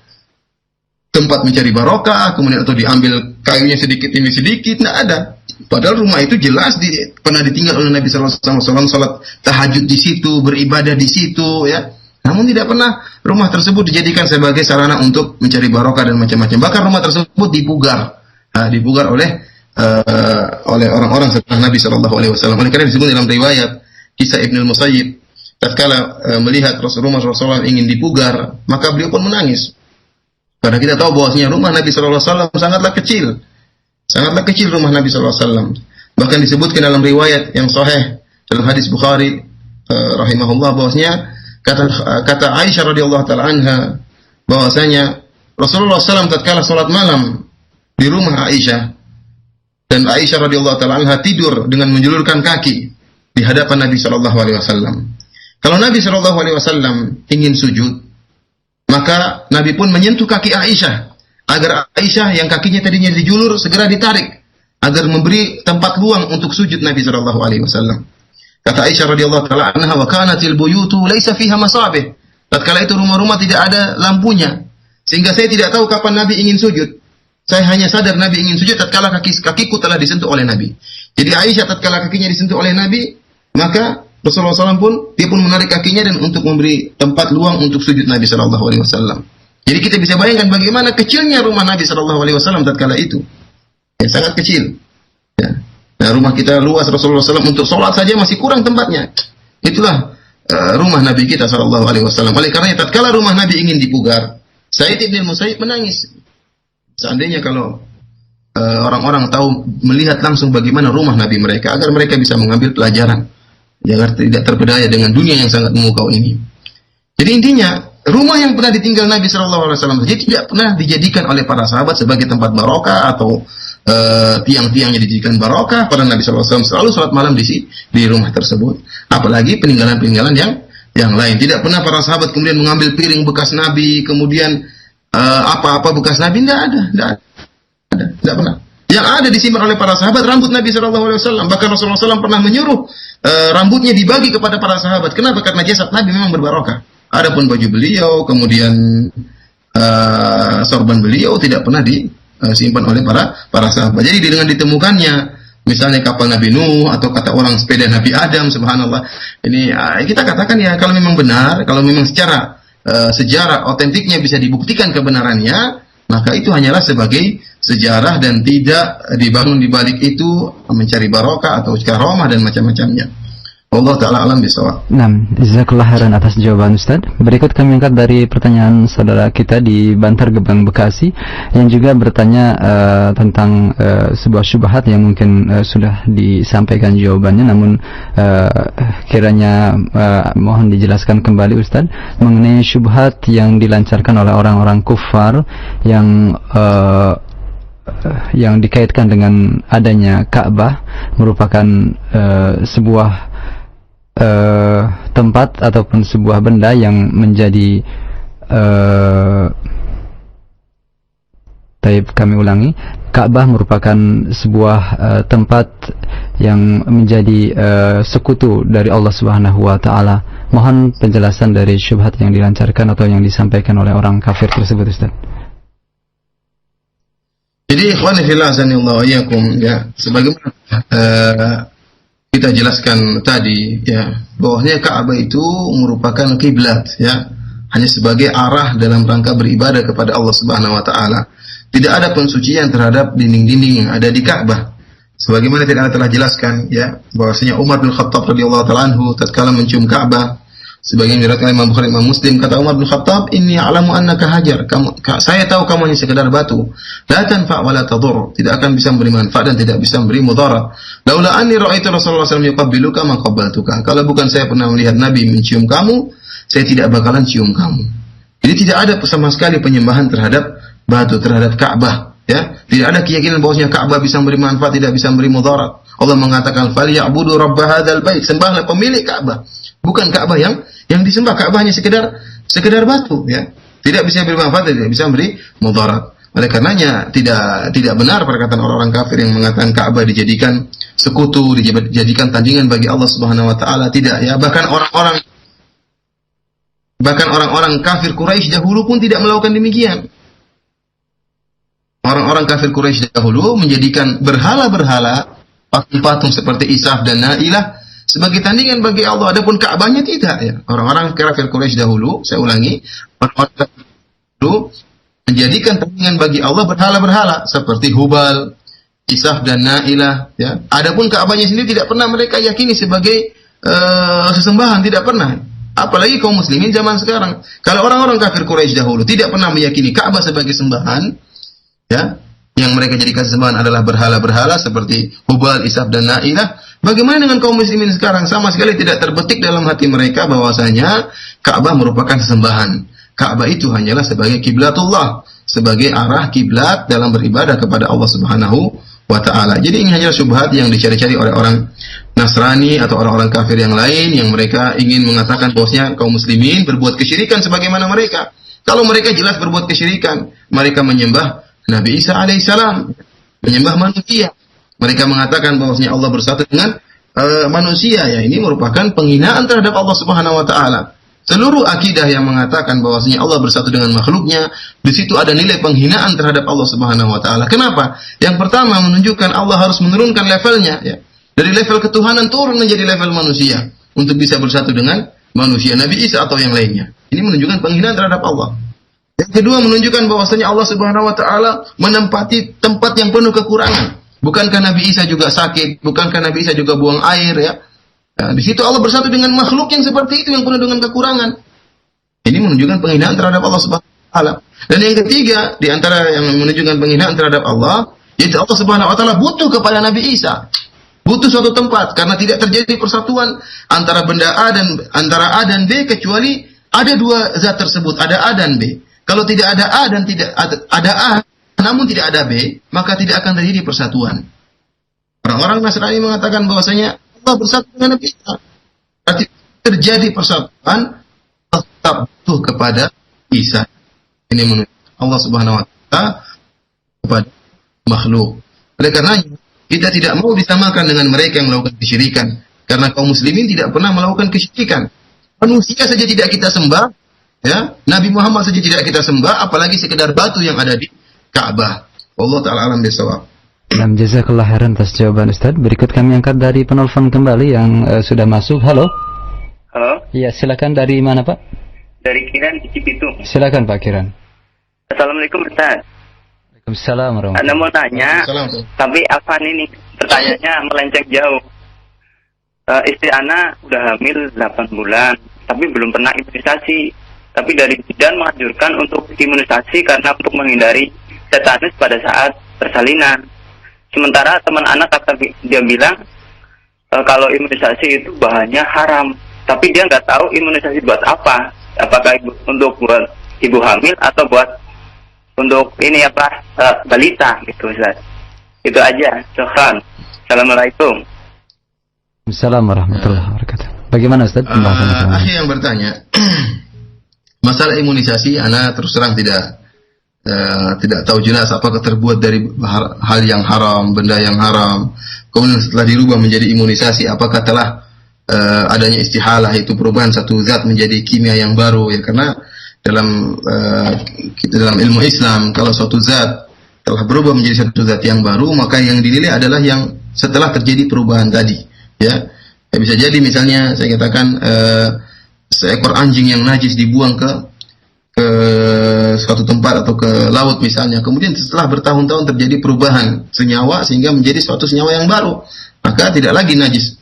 tempat mencari barokah, kemudian atau diambil kayunya sedikit demi sedikit, tidak ada. Padahal rumah itu jelas pernah ditinggal oleh Nabi SAW, salat tahajud di situ, beribadah di situ, ya. Namun tidak pernah rumah tersebut dijadikan sebagai sarana untuk mencari barokah dan macam-macam. Bahkan rumah tersebut dipugar oleh orang-orang setelah Nabi SAW. Oleh karena disebut dalam riwayat kisah Ibnu Musayyib, tatkala melihat Rasulullah SAW ingin dipugar, maka beliau pun menangis. Karena kita tahu bahwasanya rumah Nabi SAW sangatlah kecil rumah Nabi SAW. Bahkan disebutkan dalam riwayat yang sahih dalam hadis Bukhari rahimahullah bahwasanya kata Aisyah radhiyallahu taala anha bahwasanya Rasulullah SAW tatkala salat malam di rumah Aisyah, dan Aisyah radhiyallahu taala anha tidur dengan menjulurkan kaki di hadapan Nabi sallallahu alaihi wasallam. Kalau Nabi sallallahu alaihi wasallam ingin sujud, maka Nabi pun menyentuh kaki Aisyah agar Aisyah yang kakinya tadinya dijulur segera ditarik agar memberi tempat luang untuk sujud Nabi sallallahu alaihi wasallam. Kata Aisyah radhiyallahu taala anha, wa kanatil buyutu laisa fiha masabih. Tatkala itu rumah-rumah tidak ada lampunya, sehingga saya tidak tahu kapan Nabi ingin sujud. Saya hanya sadar Nabi ingin sujud tatkala kakiku telah disentuh oleh Nabi. Jadi Aisyah tatkala kakinya disentuh oleh Nabi, maka Rasulullah SAW pun menarik kakinya dan untuk memberi tempat luang untuk sujud Nabi sallallahu alaihi wasallam. Jadi kita bisa bayangkan bagaimana kecilnya rumah Nabi sallallahu alaihi wasallam tatkala itu. Ya, sangat kecil. Ya. Nah, rumah kita luas, Rasulullah SAW untuk sholat saja masih kurang tempatnya. Itulah rumah Nabi kita sallallahu alaihi wasallam. Oleh karena tatkala rumah Nabi ingin dipugar, Sa'id bin Musayyib menangis. Seandainya kalau orang-orang tahu melihat langsung bagaimana rumah Nabi mereka, agar mereka bisa mengambil pelajaran, agar tidak terpedaya dengan dunia yang sangat memukau ini. Jadi intinya, rumah yang pernah ditinggal Nabi sallallahu alaihi wasallam saja tidak pernah dijadikan oleh para sahabat sebagai tempat barokah atau tiang-tiangnya dijadikan barokah. Pada Nabi SAW selalu sholat malam di rumah tersebut. Apalagi peninggalan-peninggalan yang lain. Tidak pernah para sahabat kemudian mengambil piring bekas Nabi, kemudian apa-apa bekas Nabi. Tidak pernah. Yang ada disimpan oleh para sahabat rambut Nabi SAW. Bahkan Rasulullah SAW pernah menyuruh rambutnya dibagi kepada para sahabat. Kenapa? Karena jasad Nabi memang berbarokah. Adapun baju beliau, kemudian sorban beliau tidak pernah disimpan oleh para sahabat. Jadi dengan ditemukannya misalnya kapal Nabi Nuh atau kata orang sepeda Nabi Adam, subhanallah, ini kita katakan ya kalau memang benar, kalau memang secara sejarah otentiknya bisa dibuktikan kebenarannya, maka itu hanyalah sebagai sejarah dan tidak dibangun di balik itu mencari barokah atau karamah dan macam-macamnya. Allah Ta'ala alam bisawab. Nah, jazakallah khairan atas jawaban Ustaz. Berikut kami angkat dari pertanyaan saudara kita di Bantar Gebang, Bekasi, yang juga bertanya tentang sebuah syubhat yang mungkin sudah disampaikan jawabannya, namun kiranya mohon dijelaskan kembali Ustaz mengenai syubhat yang dilancarkan oleh orang-orang kufar yang dikaitkan dengan adanya Ka'bah merupakan sebuah tempat ataupun sebuah benda yang menjadi kami ulangi, Ka'bah merupakan sebuah tempat yang menjadi sekutu dari Allah Subhanahu wa taala. Mohon penjelasan dari syubhat yang dilancarkan atau yang disampaikan oleh orang kafir tersebut, Ustaz. Jadi ikhwani fillah azanillahu wa iyyakum, ya, sebagaimana kita jelaskan tadi, ya, bahwasanya Ka'bah itu merupakan kiblat, ya, hanya sebagai arah dalam rangka beribadah kepada Allah Subhanahu wa taala. Tidak ada pensucian terhadap dinding-dinding yang ada di Ka'bah. Sebagaimana kita telah jelaskan, ya, bahwasanya Umar bin Khattab radhiyallahu taala anhu tatkala mencium Ka'bah, sebagian diriwayatkan Imam Bukhari, Imam Muslim, kata Umar bin Khattab, "Inni a'lamu annaka hajar." Saya tahu kamu hanya sekedar batu. La tanfa' wa la tadur. Tidak akan bisa memberi manfaat dan tidak bisa memberi mudarat. Laula anni ra'aitu Rasulullah sallallahu alaihi wasallam yuqabbiluka ma qabbaltuka. Kalau bukan saya pernah melihat Nabi mencium kamu, saya tidak bakalan cium kamu. Jadi tidak ada sama sekali penyembahan terhadap batu, terhadap Ka'bah, ya. Tidak ada keyakinan bahwasanya Ka'bah bisa memberi manfaat, tidak bisa memberi mudarat. Allah mengatakan, "Falyabudu rabb hadzal bait." Sembahlah pemilik Ka'bah. Bukan Ka'bah yang disembah. Ka'bah hanya sekedar batu, ya. Tidak bisa beri manfaat, tidak bisa beri mudarat. Oleh karenanya tidak benar perkataan orang-orang kafir yang mengatakan Ka'bah dijadikan sekutu, dijadikan tandingan bagi Allah Subhanahu wa taala. Tidak, ya. Bahkan orang-orang kafir Quraisy dahulu pun tidak melakukan demikian. Orang-orang kafir Quraisy dahulu menjadikan berhala-berhala, patung-patung seperti Isaf dan Na'ilah sebagai tandingan bagi Allah. Adapun Ka'bahnya tidak, ya. Orang-orang kafir Quraisy dahulu, saya ulangi, orang-orang kafir dahulu menjadikan tandingan bagi Allah berhala-berhala seperti Hubal, Isaf dan Na'ilah, ya. Adapun Ka'bahnya sendiri tidak pernah mereka yakini sebagai sesembahan, tidak pernah. Apalagi kaum muslimin zaman sekarang. Kalau orang-orang kafir Quraisy dahulu tidak pernah meyakini Ka'bah sebagai sembahan, ya, yang mereka jadikan sembahan adalah berhala-berhala seperti Hubal, Isaf dan Na'ilah. Bagaimana dengan kaum muslimin sekarang? Sama sekali tidak terbetik dalam hati mereka bahwasanya Ka'bah merupakan sesembahan. Ka'bah itu hanyalah sebagai kiblatullah, sebagai arah kiblat dalam beribadah kepada Allah Subhanahu wa taala. Jadi ini hanyalah syubhat yang dicari-cari oleh orang Nasrani atau orang-orang kafir yang lain yang mereka ingin mengatakan bahwasanya kaum muslimin berbuat kesyirikan sebagaimana mereka. Kalau mereka jelas berbuat kesyirikan, mereka menyembah Nabi Isa alaihissalam, menyembah manusia. Mereka mengatakan bahwasanya Allah bersatu dengan manusia, ya. Ini merupakan penghinaan terhadap Allah Subhanahu wa taala. Seluruh akidah yang mengatakan bahwasanya Allah bersatu dengan makhluknya, di situ ada nilai penghinaan terhadap Allah Subhanahu wa taala. Kenapa? Yang pertama menunjukkan Allah harus menurunkan levelnya, ya. Dari level ketuhanan turun menjadi level manusia untuk bisa bersatu dengan manusia, Nabi Isa atau yang lainnya. Ini menunjukkan penghinaan terhadap Allah. Yang kedua menunjukkan bahwasanya Allah Subhanahu wa taala menempati tempat yang penuh kekurangan. Bukankah Nabi Isa juga sakit? Bukankah Nabi Isa juga buang air, ya? Nah, di situ Allah bersatu dengan makhluk yang seperti itu yang penuh dengan kekurangan. Ini menunjukkan penghinaan terhadap Allah Subhanahu wa taala. Dan yang ketiga di antara yang menunjukkan penghinaan terhadap Allah, yaitu Allah Subhanahu wa taala butuh kepada Nabi Isa. Butuh suatu tempat karena tidak terjadi persatuan antara benda A dan B kecuali ada dua zat tersebut, ada A dan B. Kalau tidak ada A dan tidak ada A namun tidak ada B, maka tidak akan terjadi persatuan. Orang-orang Nasrani mengatakan bahwasanya Allah bersatu dengan Nabi Isa. Berarti terjadi persatuan, tetap butuh kepada Isa. Ini menunjukkan Allah Subhanahu wa taala kepada makhluk. Oleh karena kita tidak mau disamakan dengan mereka yang melakukan kesyirikan, karena kaum muslimin tidak pernah melakukan kesyirikan. Manusia saja tidak kita sembah, ya. Nabi Muhammad saja tidak kita sembah, apalagi sekedar batu yang ada di Ka'bah. Allah taala alam bisawab. Jazakallah khairan atas jawaban Ustaz. Berikut kami angkat dari penelpon kembali yang sudah masuk. Halo. Halo. Iya, silakan. Dari mana, Pak? Dari Kiran di Cibitung. Silakan Pak Kiran. Assalamualaikum Ustaz. Waalaikumsalam warahmatullahi Anda mau tanya, tapi Afan ini pertanyaannya melenceng jauh. istri ana udah hamil 8 bulan, tapi belum pernah imunisasi. Tapi dari bidan menganjurkan untuk imunisasi karena untuk menghindari tetanus pada saat persalinan. Sementara teman anak kata dia bilang kalau imunisasi itu bahannya haram, tapi dia nggak tahu imunisasi buat apa. Apakah untuk buat ibu hamil atau buat untuk ini balita gitu, Ustaz. Itu aja. Syukran. Assalamualaikum. Assalamualaikum warahmatullahi wabarakatuh. Bagaimana Ustaz pembahasannya? Akhi yang bertanya, masalah imunisasi, ana terus terang tidak tahu jelas apakah terbuat dari hal yang haram, benda yang haram. Kemudian setelah dirubah menjadi imunisasi, apakah telah adanya istihalah, itu perubahan satu zat menjadi kimia yang baru, ya? Karena dalam ilmu Islam, kalau suatu zat telah berubah menjadi satu zat yang baru, maka yang dinilai adalah yang setelah terjadi perubahan tadi, ya. Bisa jadi misalnya saya katakan seekor anjing yang najis dibuang ke suatu tempat atau ke laut misalnya, kemudian setelah bertahun-tahun terjadi perubahan senyawa sehingga menjadi suatu senyawa yang baru, maka tidak lagi najis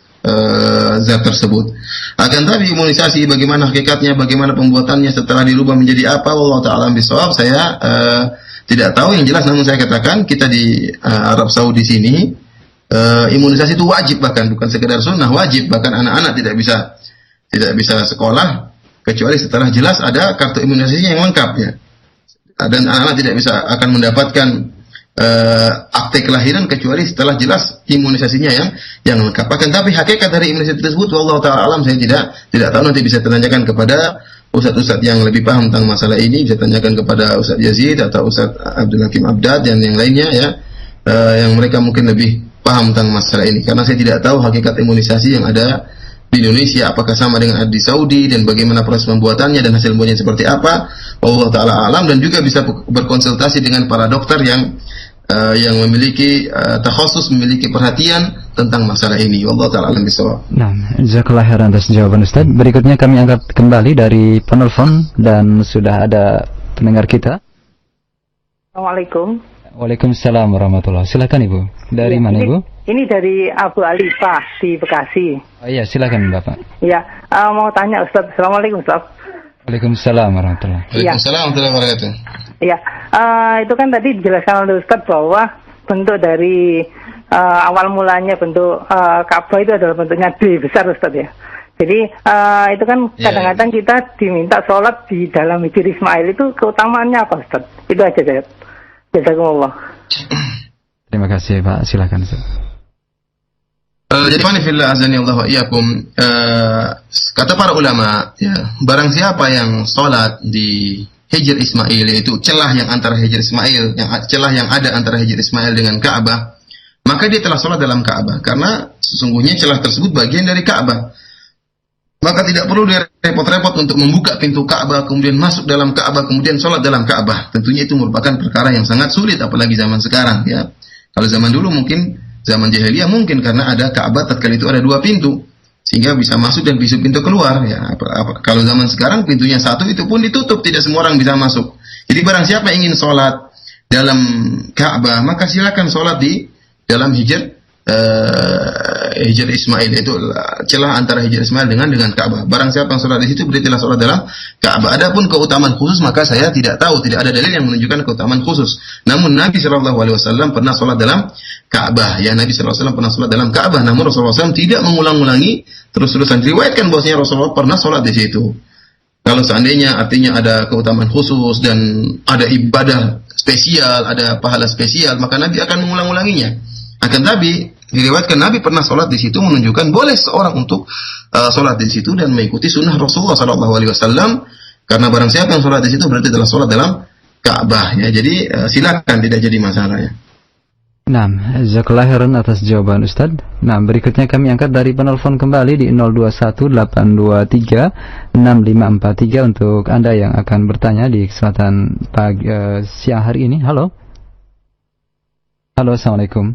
zat tersebut. Akan tapi imunisasi bagaimana hakikatnya, bagaimana pembuatannya setelah dirubah menjadi apa, wallahu ta'ala bishawab, saya tidak tahu. Yang jelas namun saya katakan kita di Arab Saudi sini imunisasi itu wajib, bahkan bukan sekedar sunnah, wajib. Bahkan anak-anak tidak bisa sekolah kecuali setelah jelas ada kartu imunisasinya yang lengkap, ya. Dan anak-anak tidak bisa akan mendapatkan akte kelahiran kecuali setelah jelas imunisasinya yang lengkap. Bahkan tapi hakikat dari imunisasi tersebut wallahu ta'ala alam, saya tidak tahu. Nanti bisa tanyakan kepada ustaz-ustaz yang lebih paham tentang masalah ini, bisa tanyakan kepada Ustaz Yazid atau Ustaz Abdul Hakim Abdad dan yang lainnya, ya, yang mereka mungkin lebih paham tentang masalah ini, karena saya tidak tahu hakikat imunisasi yang ada di Indonesia apakah sama dengan ada di Saudi dan bagaimana proses pembuatannya dan hasil buahnya seperti apa. Allah Ta'ala alam. Dan juga bisa berkonsultasi dengan para dokter yang memiliki takhusus, memiliki perhatian tentang masalah ini. Allah Ta'ala alam bisawab. Nah, jazakallahu khairan atas jawaban Ustaz. Berikutnya kami angkat kembali dari penelpon dan sudah ada pendengar kita. Assalamualaikum. Waalaikumsalam warahmatullahi wabarakatuh. Silakan Ibu. Dari mana Ibu? Ini dari Abu Alifah di Bekasi. Oh iya, silakan Bapak. Ya, mau tanya Ustaz. Assalamualaikum Ustaz. Waalaikumsalam warahmatullahi wabarakatuh. Waalaikumsalam warahmatullahi wabarakatuh. Ya, itu kan tadi dijelaskan oleh Ustaz bahwa bentuk dari awal mulanya bentuk Ka'bah itu adalah bentuknya D besar, Ustaz, ya. Jadi itu kan kadang-kadang kita diminta sholat di dalam Hijr Ismail, itu keutamaannya apa, Ustaz? Itu aja saya. Jazakumullah. Terima kasih Pak, silakan Ustaz. Jadi manifillah azani Allah wa iyyakum, kata para ulama, ya, barang siapa yang sholat di Hijr Ismail, yaitu celah yang antara Hijr Ismail, celah yang ada antara Hijr Ismail dengan Ka'bah, maka dia telah sholat dalam Ka'bah, karena sesungguhnya celah tersebut bagian dari Ka'bah. Maka tidak perlu dia repot-repot untuk membuka pintu Ka'bah, kemudian masuk dalam Ka'bah, kemudian sholat dalam Ka'bah. Tentunya itu merupakan perkara yang sangat sulit, apalagi zaman sekarang, ya. Kalau zaman dulu mungkin, zaman jahiliyah mungkin, karena ada Ka'bah tatkala itu ada 2 pintu, sehingga bisa masuk dan bisa pintu keluar, ya. Kalau zaman sekarang pintunya 1, itu pun ditutup, tidak semua orang bisa masuk. Jadi barang siapa ingin sholat dalam Ka'bah, maka silakan sholat di dalam Hijr Ismail, itu celah antara Hijr Ismail dengan Ka'bah. Barang siapa yang sholat di situ berarti telah sholat dalam Ka'bah. Adapun keutamaan khusus maka saya tidak tahu, tidak ada dalil yang menunjukkan keutamaan khusus. Namun Nabi SAW pernah sholat dalam Ka'bah. Ya, Nabi SAW pernah sholat dalam Ka'bah. Namun Rasulullah SAW tidak mengulang-ulangi terus-terusan. Diriwayatkan bahwasanya Rasulullah pernah sholat di situ. Kalau seandainya artinya ada keutamaan khusus dan ada ibadah spesial, ada pahala spesial, maka Nabi akan mengulang-ulanginya. Akan tapi diriwayatkan Nabi pernah sholat di situ, menunjukkan boleh seorang untuk sholat di situ dan mengikuti sunnah Rasulullah SAW. Karena barang siapa yang sholat di situ berarti telah sholat dalam Ka'bah, ya. Jadi silakan, tidak jadi masalah, ya. Nah, jazakallahu khairan atas jawaban Ustaz. Nah, berikutnya kami angkat dari penelpon kembali di 0218236543 untuk Anda yang akan bertanya di kesempatan siang hari ini. Halo. Halo, assalamualaikum.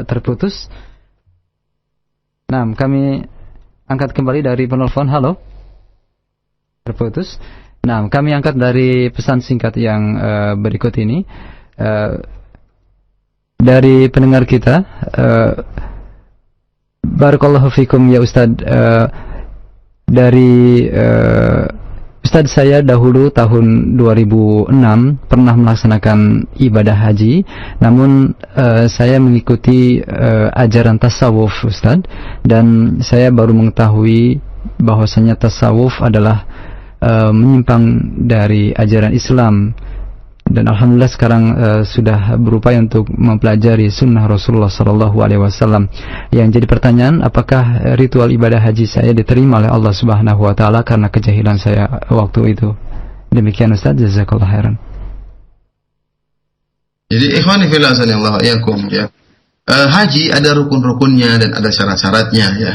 Terputus. Nah, kami angkat kembali dari penelpon. Halo. Terputus. Nah, kami angkat dari pesan singkat yang berikut ini. Dari pendengar kita, Barakallahu fikum ya Ustaz. Dari Ustaz, saya dahulu tahun 2006 pernah melaksanakan ibadah haji, namun saya mengikuti ajaran tasawuf Ustaz, dan saya baru mengetahui bahwasanya tasawuf adalah menyimpang dari ajaran Islam. Dan alhamdulillah sekarang sudah berupaya untuk mempelajari sunnah Rasulullah SAW. Yang jadi pertanyaan, apakah ritual ibadah haji saya diterima oleh Allah Subhanahu Wa Taala karena kejahilan saya waktu itu? Demikian Ustaz, jazakallahu khairan. Jadi ikhwani fillah sanallahu iyakum ya. Haji ada rukun-rukunnya dan ada syarat-syaratnya ya.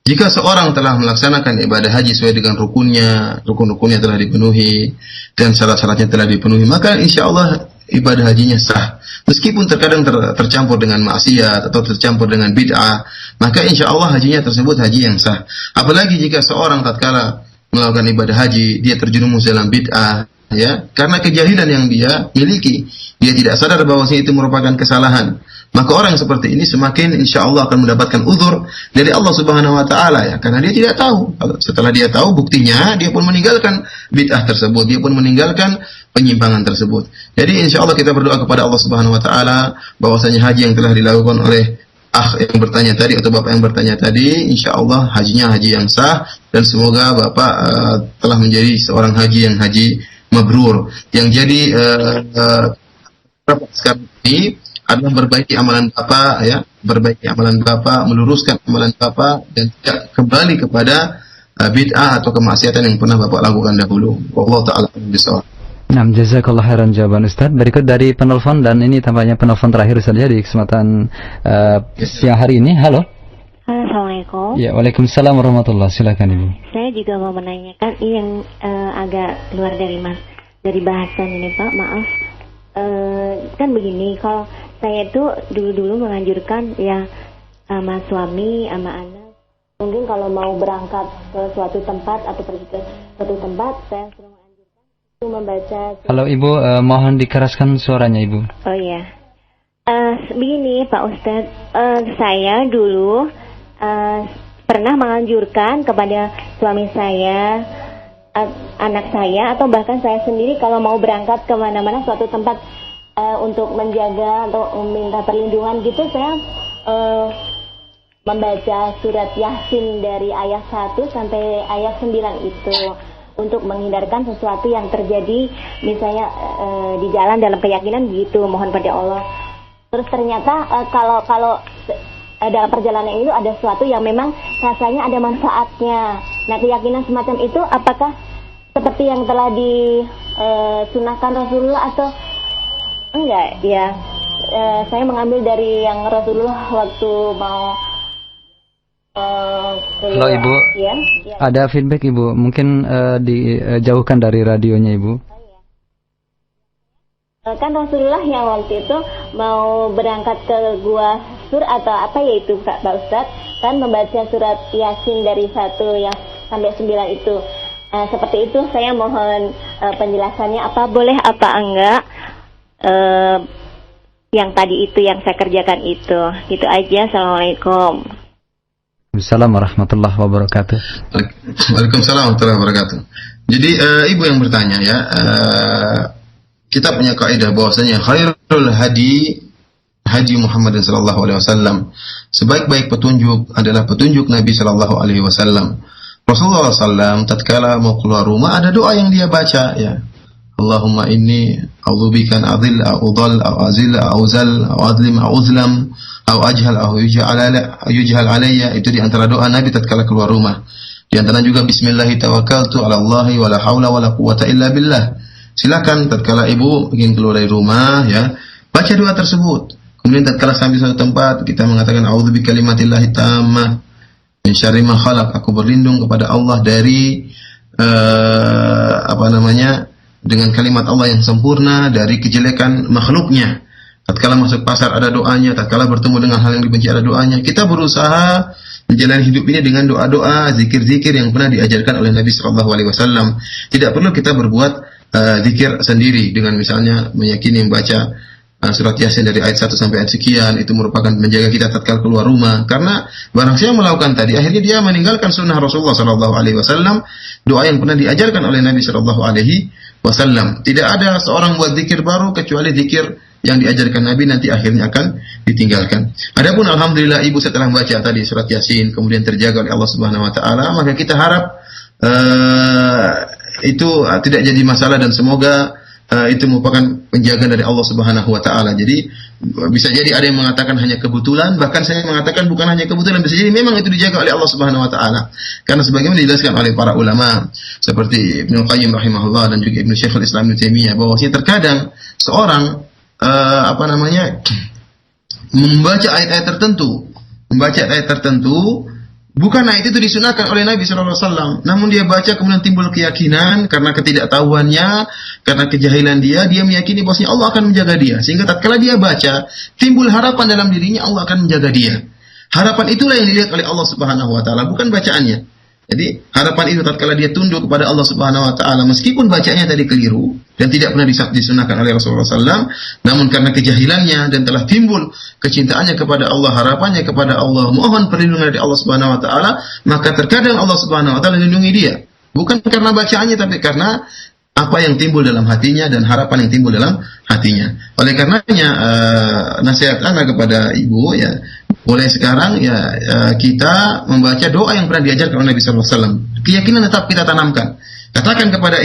Jika seorang telah melaksanakan ibadah haji sesuai dengan rukun-rukunnya telah dipenuhi dan syarat-syaratnya telah dipenuhi, maka insya Allah ibadah hajinya sah. Meskipun terkadang tercampur dengan maksiat atau tercampur dengan bid'ah, maka insya Allah hajinya tersebut haji yang sah. Apalagi jika seorang tatkala melakukan ibadah haji, dia terjerumus dalam bid'ah, ya, karena kejahilan yang dia miliki, dia tidak sadar bahwasanya itu merupakan kesalahan. Maka orang seperti ini semakin insya Allah akan mendapatkan uzur dari Allah Subhanahu Wa Taala ya, karena dia tidak tahu. Setelah dia tahu, buktinya dia pun meninggalkan bid'ah tersebut, dia pun meninggalkan penyimpangan tersebut. Jadi insya Allah kita berdoa kepada Allah Subhanahu Wa Taala bahwasanya haji yang telah dilakukan oleh yang bertanya tadi atau bapak yang bertanya tadi, insya Allah hajinya haji yang sah, dan semoga bapak telah menjadi seorang haji yang haji mabrur. Yang jadi sekarang ini adalah memperbaiki amalan Bapak ya, perbaiki amalan Bapak, meluruskan amalan Bapak dan tidak kembali kepada bid'ah atau kemaksiatan yang pernah Bapak lakukan dahulu. Wallahu taala bisawab. Nah, jazakallahu khairan jawaban Ustaz. Berikut dari penelpon, dan ini tampaknya penelpon terakhir saja di kesempatan siang hari ini. Halo. Assalamualaikum. Ya, waalaikumsalam warahmatullahi. Silakan Ibu. Saya juga mau menanyakan ini yang agak keluar dari bahasan ini Pak, maaf. Kan begini, kalau saya tuh dulu menganjurkan ya sama suami sama anak, mungkin kalau mau berangkat ke suatu tempat atau pergi ke suatu tempat, saya sering menganjurkan itu membaca. Halo Ibu, mohon dikeraskan suaranya Ibu. Oh iya, begini Pak Ustadz, saya dulu pernah menganjurkan kepada suami saya, anak saya, atau bahkan saya sendiri kalau mau berangkat kemana-mana suatu tempat untuk menjaga atau meminta perlindungan gitu, saya membaca surat Yasin dari ayat 1 sampai ayat 9 itu untuk menghindarkan sesuatu yang terjadi misalnya di jalan dalam keyakinan begitu, mohon pada Allah. Terus ternyata kalau dalam perjalanan itu ada sesuatu yang memang rasanya ada manfaatnya. Nah, keyakinan semacam itu apakah seperti yang telah disunahkan Rasulullah atau enggak ya? Saya mengambil dari yang Rasulullah waktu mau Halo Ibu, ya. Ada feedback Ibu, mungkin dijauhkan dari radionya Ibu. Kan Rasulullah yang waktu itu mau berangkat ke Gua Sur atau apa ya itu Pak Ustadz, kan membaca surat Yasin dari 1 yang sampai 9 itu. Seperti itu, saya mohon penjelasannya, apa boleh apa enggak yang tadi itu yang saya kerjakan itu. Gitu aja. Assalamualaikum. Assalamualaikum warahmatullahi wabarakatuh. Waalaikumsalam warahmatullahi wabarakatuh. Jadi ibu yang bertanya ya, kita punya kaidah bahwasanya khairul hadi Muhammad sallallahu alaihi wasallam. Sebaik-baik petunjuk adalah petunjuk Nabi sallallahu alaihi wasallam. Rasulullah sallallahu tatkala mau keluar rumah ada doa yang dia baca ya. Allahumma inni a'udzubika an adhil a'udhal a'azil a'uzal a'adlim a'uzlam a'ajhal a'yujhal alayya. Itu di antara doa Nabi tatkala keluar rumah. Di antara juga bismillahi tawakkaltu 'ala Allahi wala haula wala quwwata illa billah. Silakan tatkala ibu ingin keluar dari rumah ya, baca doa tersebut. Kemudian tatkala sampai suatu tempat kita mengatakan a'udzu bikalimatillahi tammah min syarri ma khalaq. Aku berlindung kepada Allah dari dengan kalimat Allah yang sempurna dari kejelekan makhluknya. Tatkala masuk pasar ada doanya, tatkala bertemu dengan hal yang dibenci ada doanya. Kita berusaha menjalani hidup ini dengan doa-doa, zikir-zikir yang pernah diajarkan oleh Nabi sallallahu alaihi wasallam. Tidak perlu kita berbuat zikir sendiri dengan misalnya meyakini membaca surat Yasin dari ayat 1 sampai ayat sekian, itu merupakan menjaga kita tatkala keluar rumah. Karena barang siapa melakukan tadi, akhirnya dia meninggalkan sunnah Rasulullah sallallahu alaihi wasallam, doa yang pernah diajarkan oleh Nabi sallallahu alaihi wasallam. Tidak ada seorang buat zikir baru kecuali zikir yang diajarkan Nabi, nanti akhirnya akan ditinggalkan. Adapun alhamdulillah ibu setelah membaca tadi surat Yasin kemudian terjaga oleh Allah Subhanahu wa taala, maka kita harap itu tidak jadi masalah dan semoga itu merupakan penjagaan dari Allah Subhanahu wa taala. Jadi bisa jadi ada yang mengatakan hanya kebetulan, bahkan saya mengatakan bukan hanya kebetulan, bisa jadi memang itu dijaga oleh Allah Subhanahu wa taala. Karena sebagaimana dijelaskan oleh para ulama seperti Ibnu Qayyim rahimahullah dan juga Ibnu Syekhul Islam Ibnu Taimiyah, bahwasanya terkadang seorang membaca ayat-ayat tertentu, bukan ayat itu disunahkan oleh Nabi SAW, namun dia baca kemudian timbul keyakinan karena ketidaktahuannya, karena kejahilan dia meyakini bahwasanya Allah akan menjaga dia, sehingga tatkala dia baca timbul harapan dalam dirinya Allah akan menjaga dia. Harapan itulah yang dilihat oleh Allah Subhanahu wa taala, bukan bacaannya. Jadi harapan itu tatkala dia tunduk kepada Allah Subhanahu wa taala, meskipun bacanya tadi keliru dan tidak pernah disunahkan oleh Rasulullah SAW, namun karena kejahilannya dan telah timbul kecintaannya kepada Allah, harapannya kepada Allah, mohon perlindungan dari Allah Subhanahu wa taala, maka terkadang Allah Subhanahu wa taala melindungi dia, bukan karena bacaannya tapi karena apa yang timbul dalam hatinya dan harapan yang timbul dalam hatinya. Oleh karenanya nasihat anak kepada ibu, ya, mulai sekarang kita membaca doa yang pernah diajarkan oleh Nabi SAW. Keyakinan tetap kita tanamkan. Katakan kepada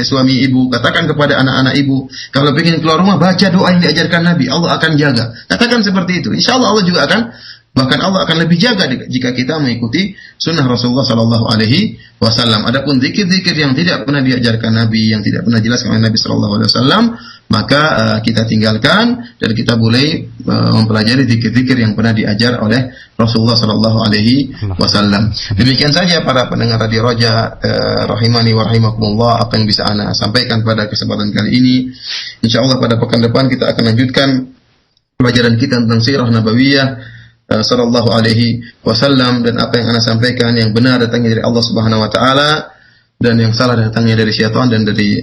suami ibu, katakan kepada anak-anak ibu, kalau ingin keluar rumah baca doa yang diajarkan Nabi, Allah akan jaga. Katakan seperti itu. Insya Allah Allah juga akan, bahkan Allah akan lebih jaga jika kita mengikuti sunnah Rasulullah Sallallahu Alaihi Wasallam. Adapun zikir-zikir yang tidak pernah diajarkan Nabi, yang tidak pernah dijelaskan oleh Nabi Sallallahu Alaihi Wasallam, maka kita tinggalkan dan kita boleh mempelajari zikir-zikir yang pernah diajar oleh Rasulullah Sallallahu Alaihi Wasallam. Demikian saja para pendengar Radio Roja, rahimani wa rahimakumullah, apa yang bisa ana sampaikan pada kesempatan kali ini. Insya Allah pada pekan depan kita akan lanjutkan pelajaran kita tentang sirah nabawiyah sallallahu alaihi wasallam, dan apa yang ana sampaikan yang benar datangnya dari Allah Subhanahu wa taala dan yang salah datangnya dari syaitan dan dari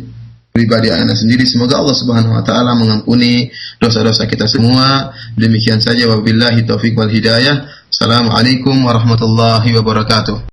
pribadi ana sendiri. Semoga Allah Subhanahu wa taala mengampuni dosa-dosa kita semua. Demikian saja, wabillahi taufik wal hidayah. Assalamualaikum warahmatullahi wabarakatuh.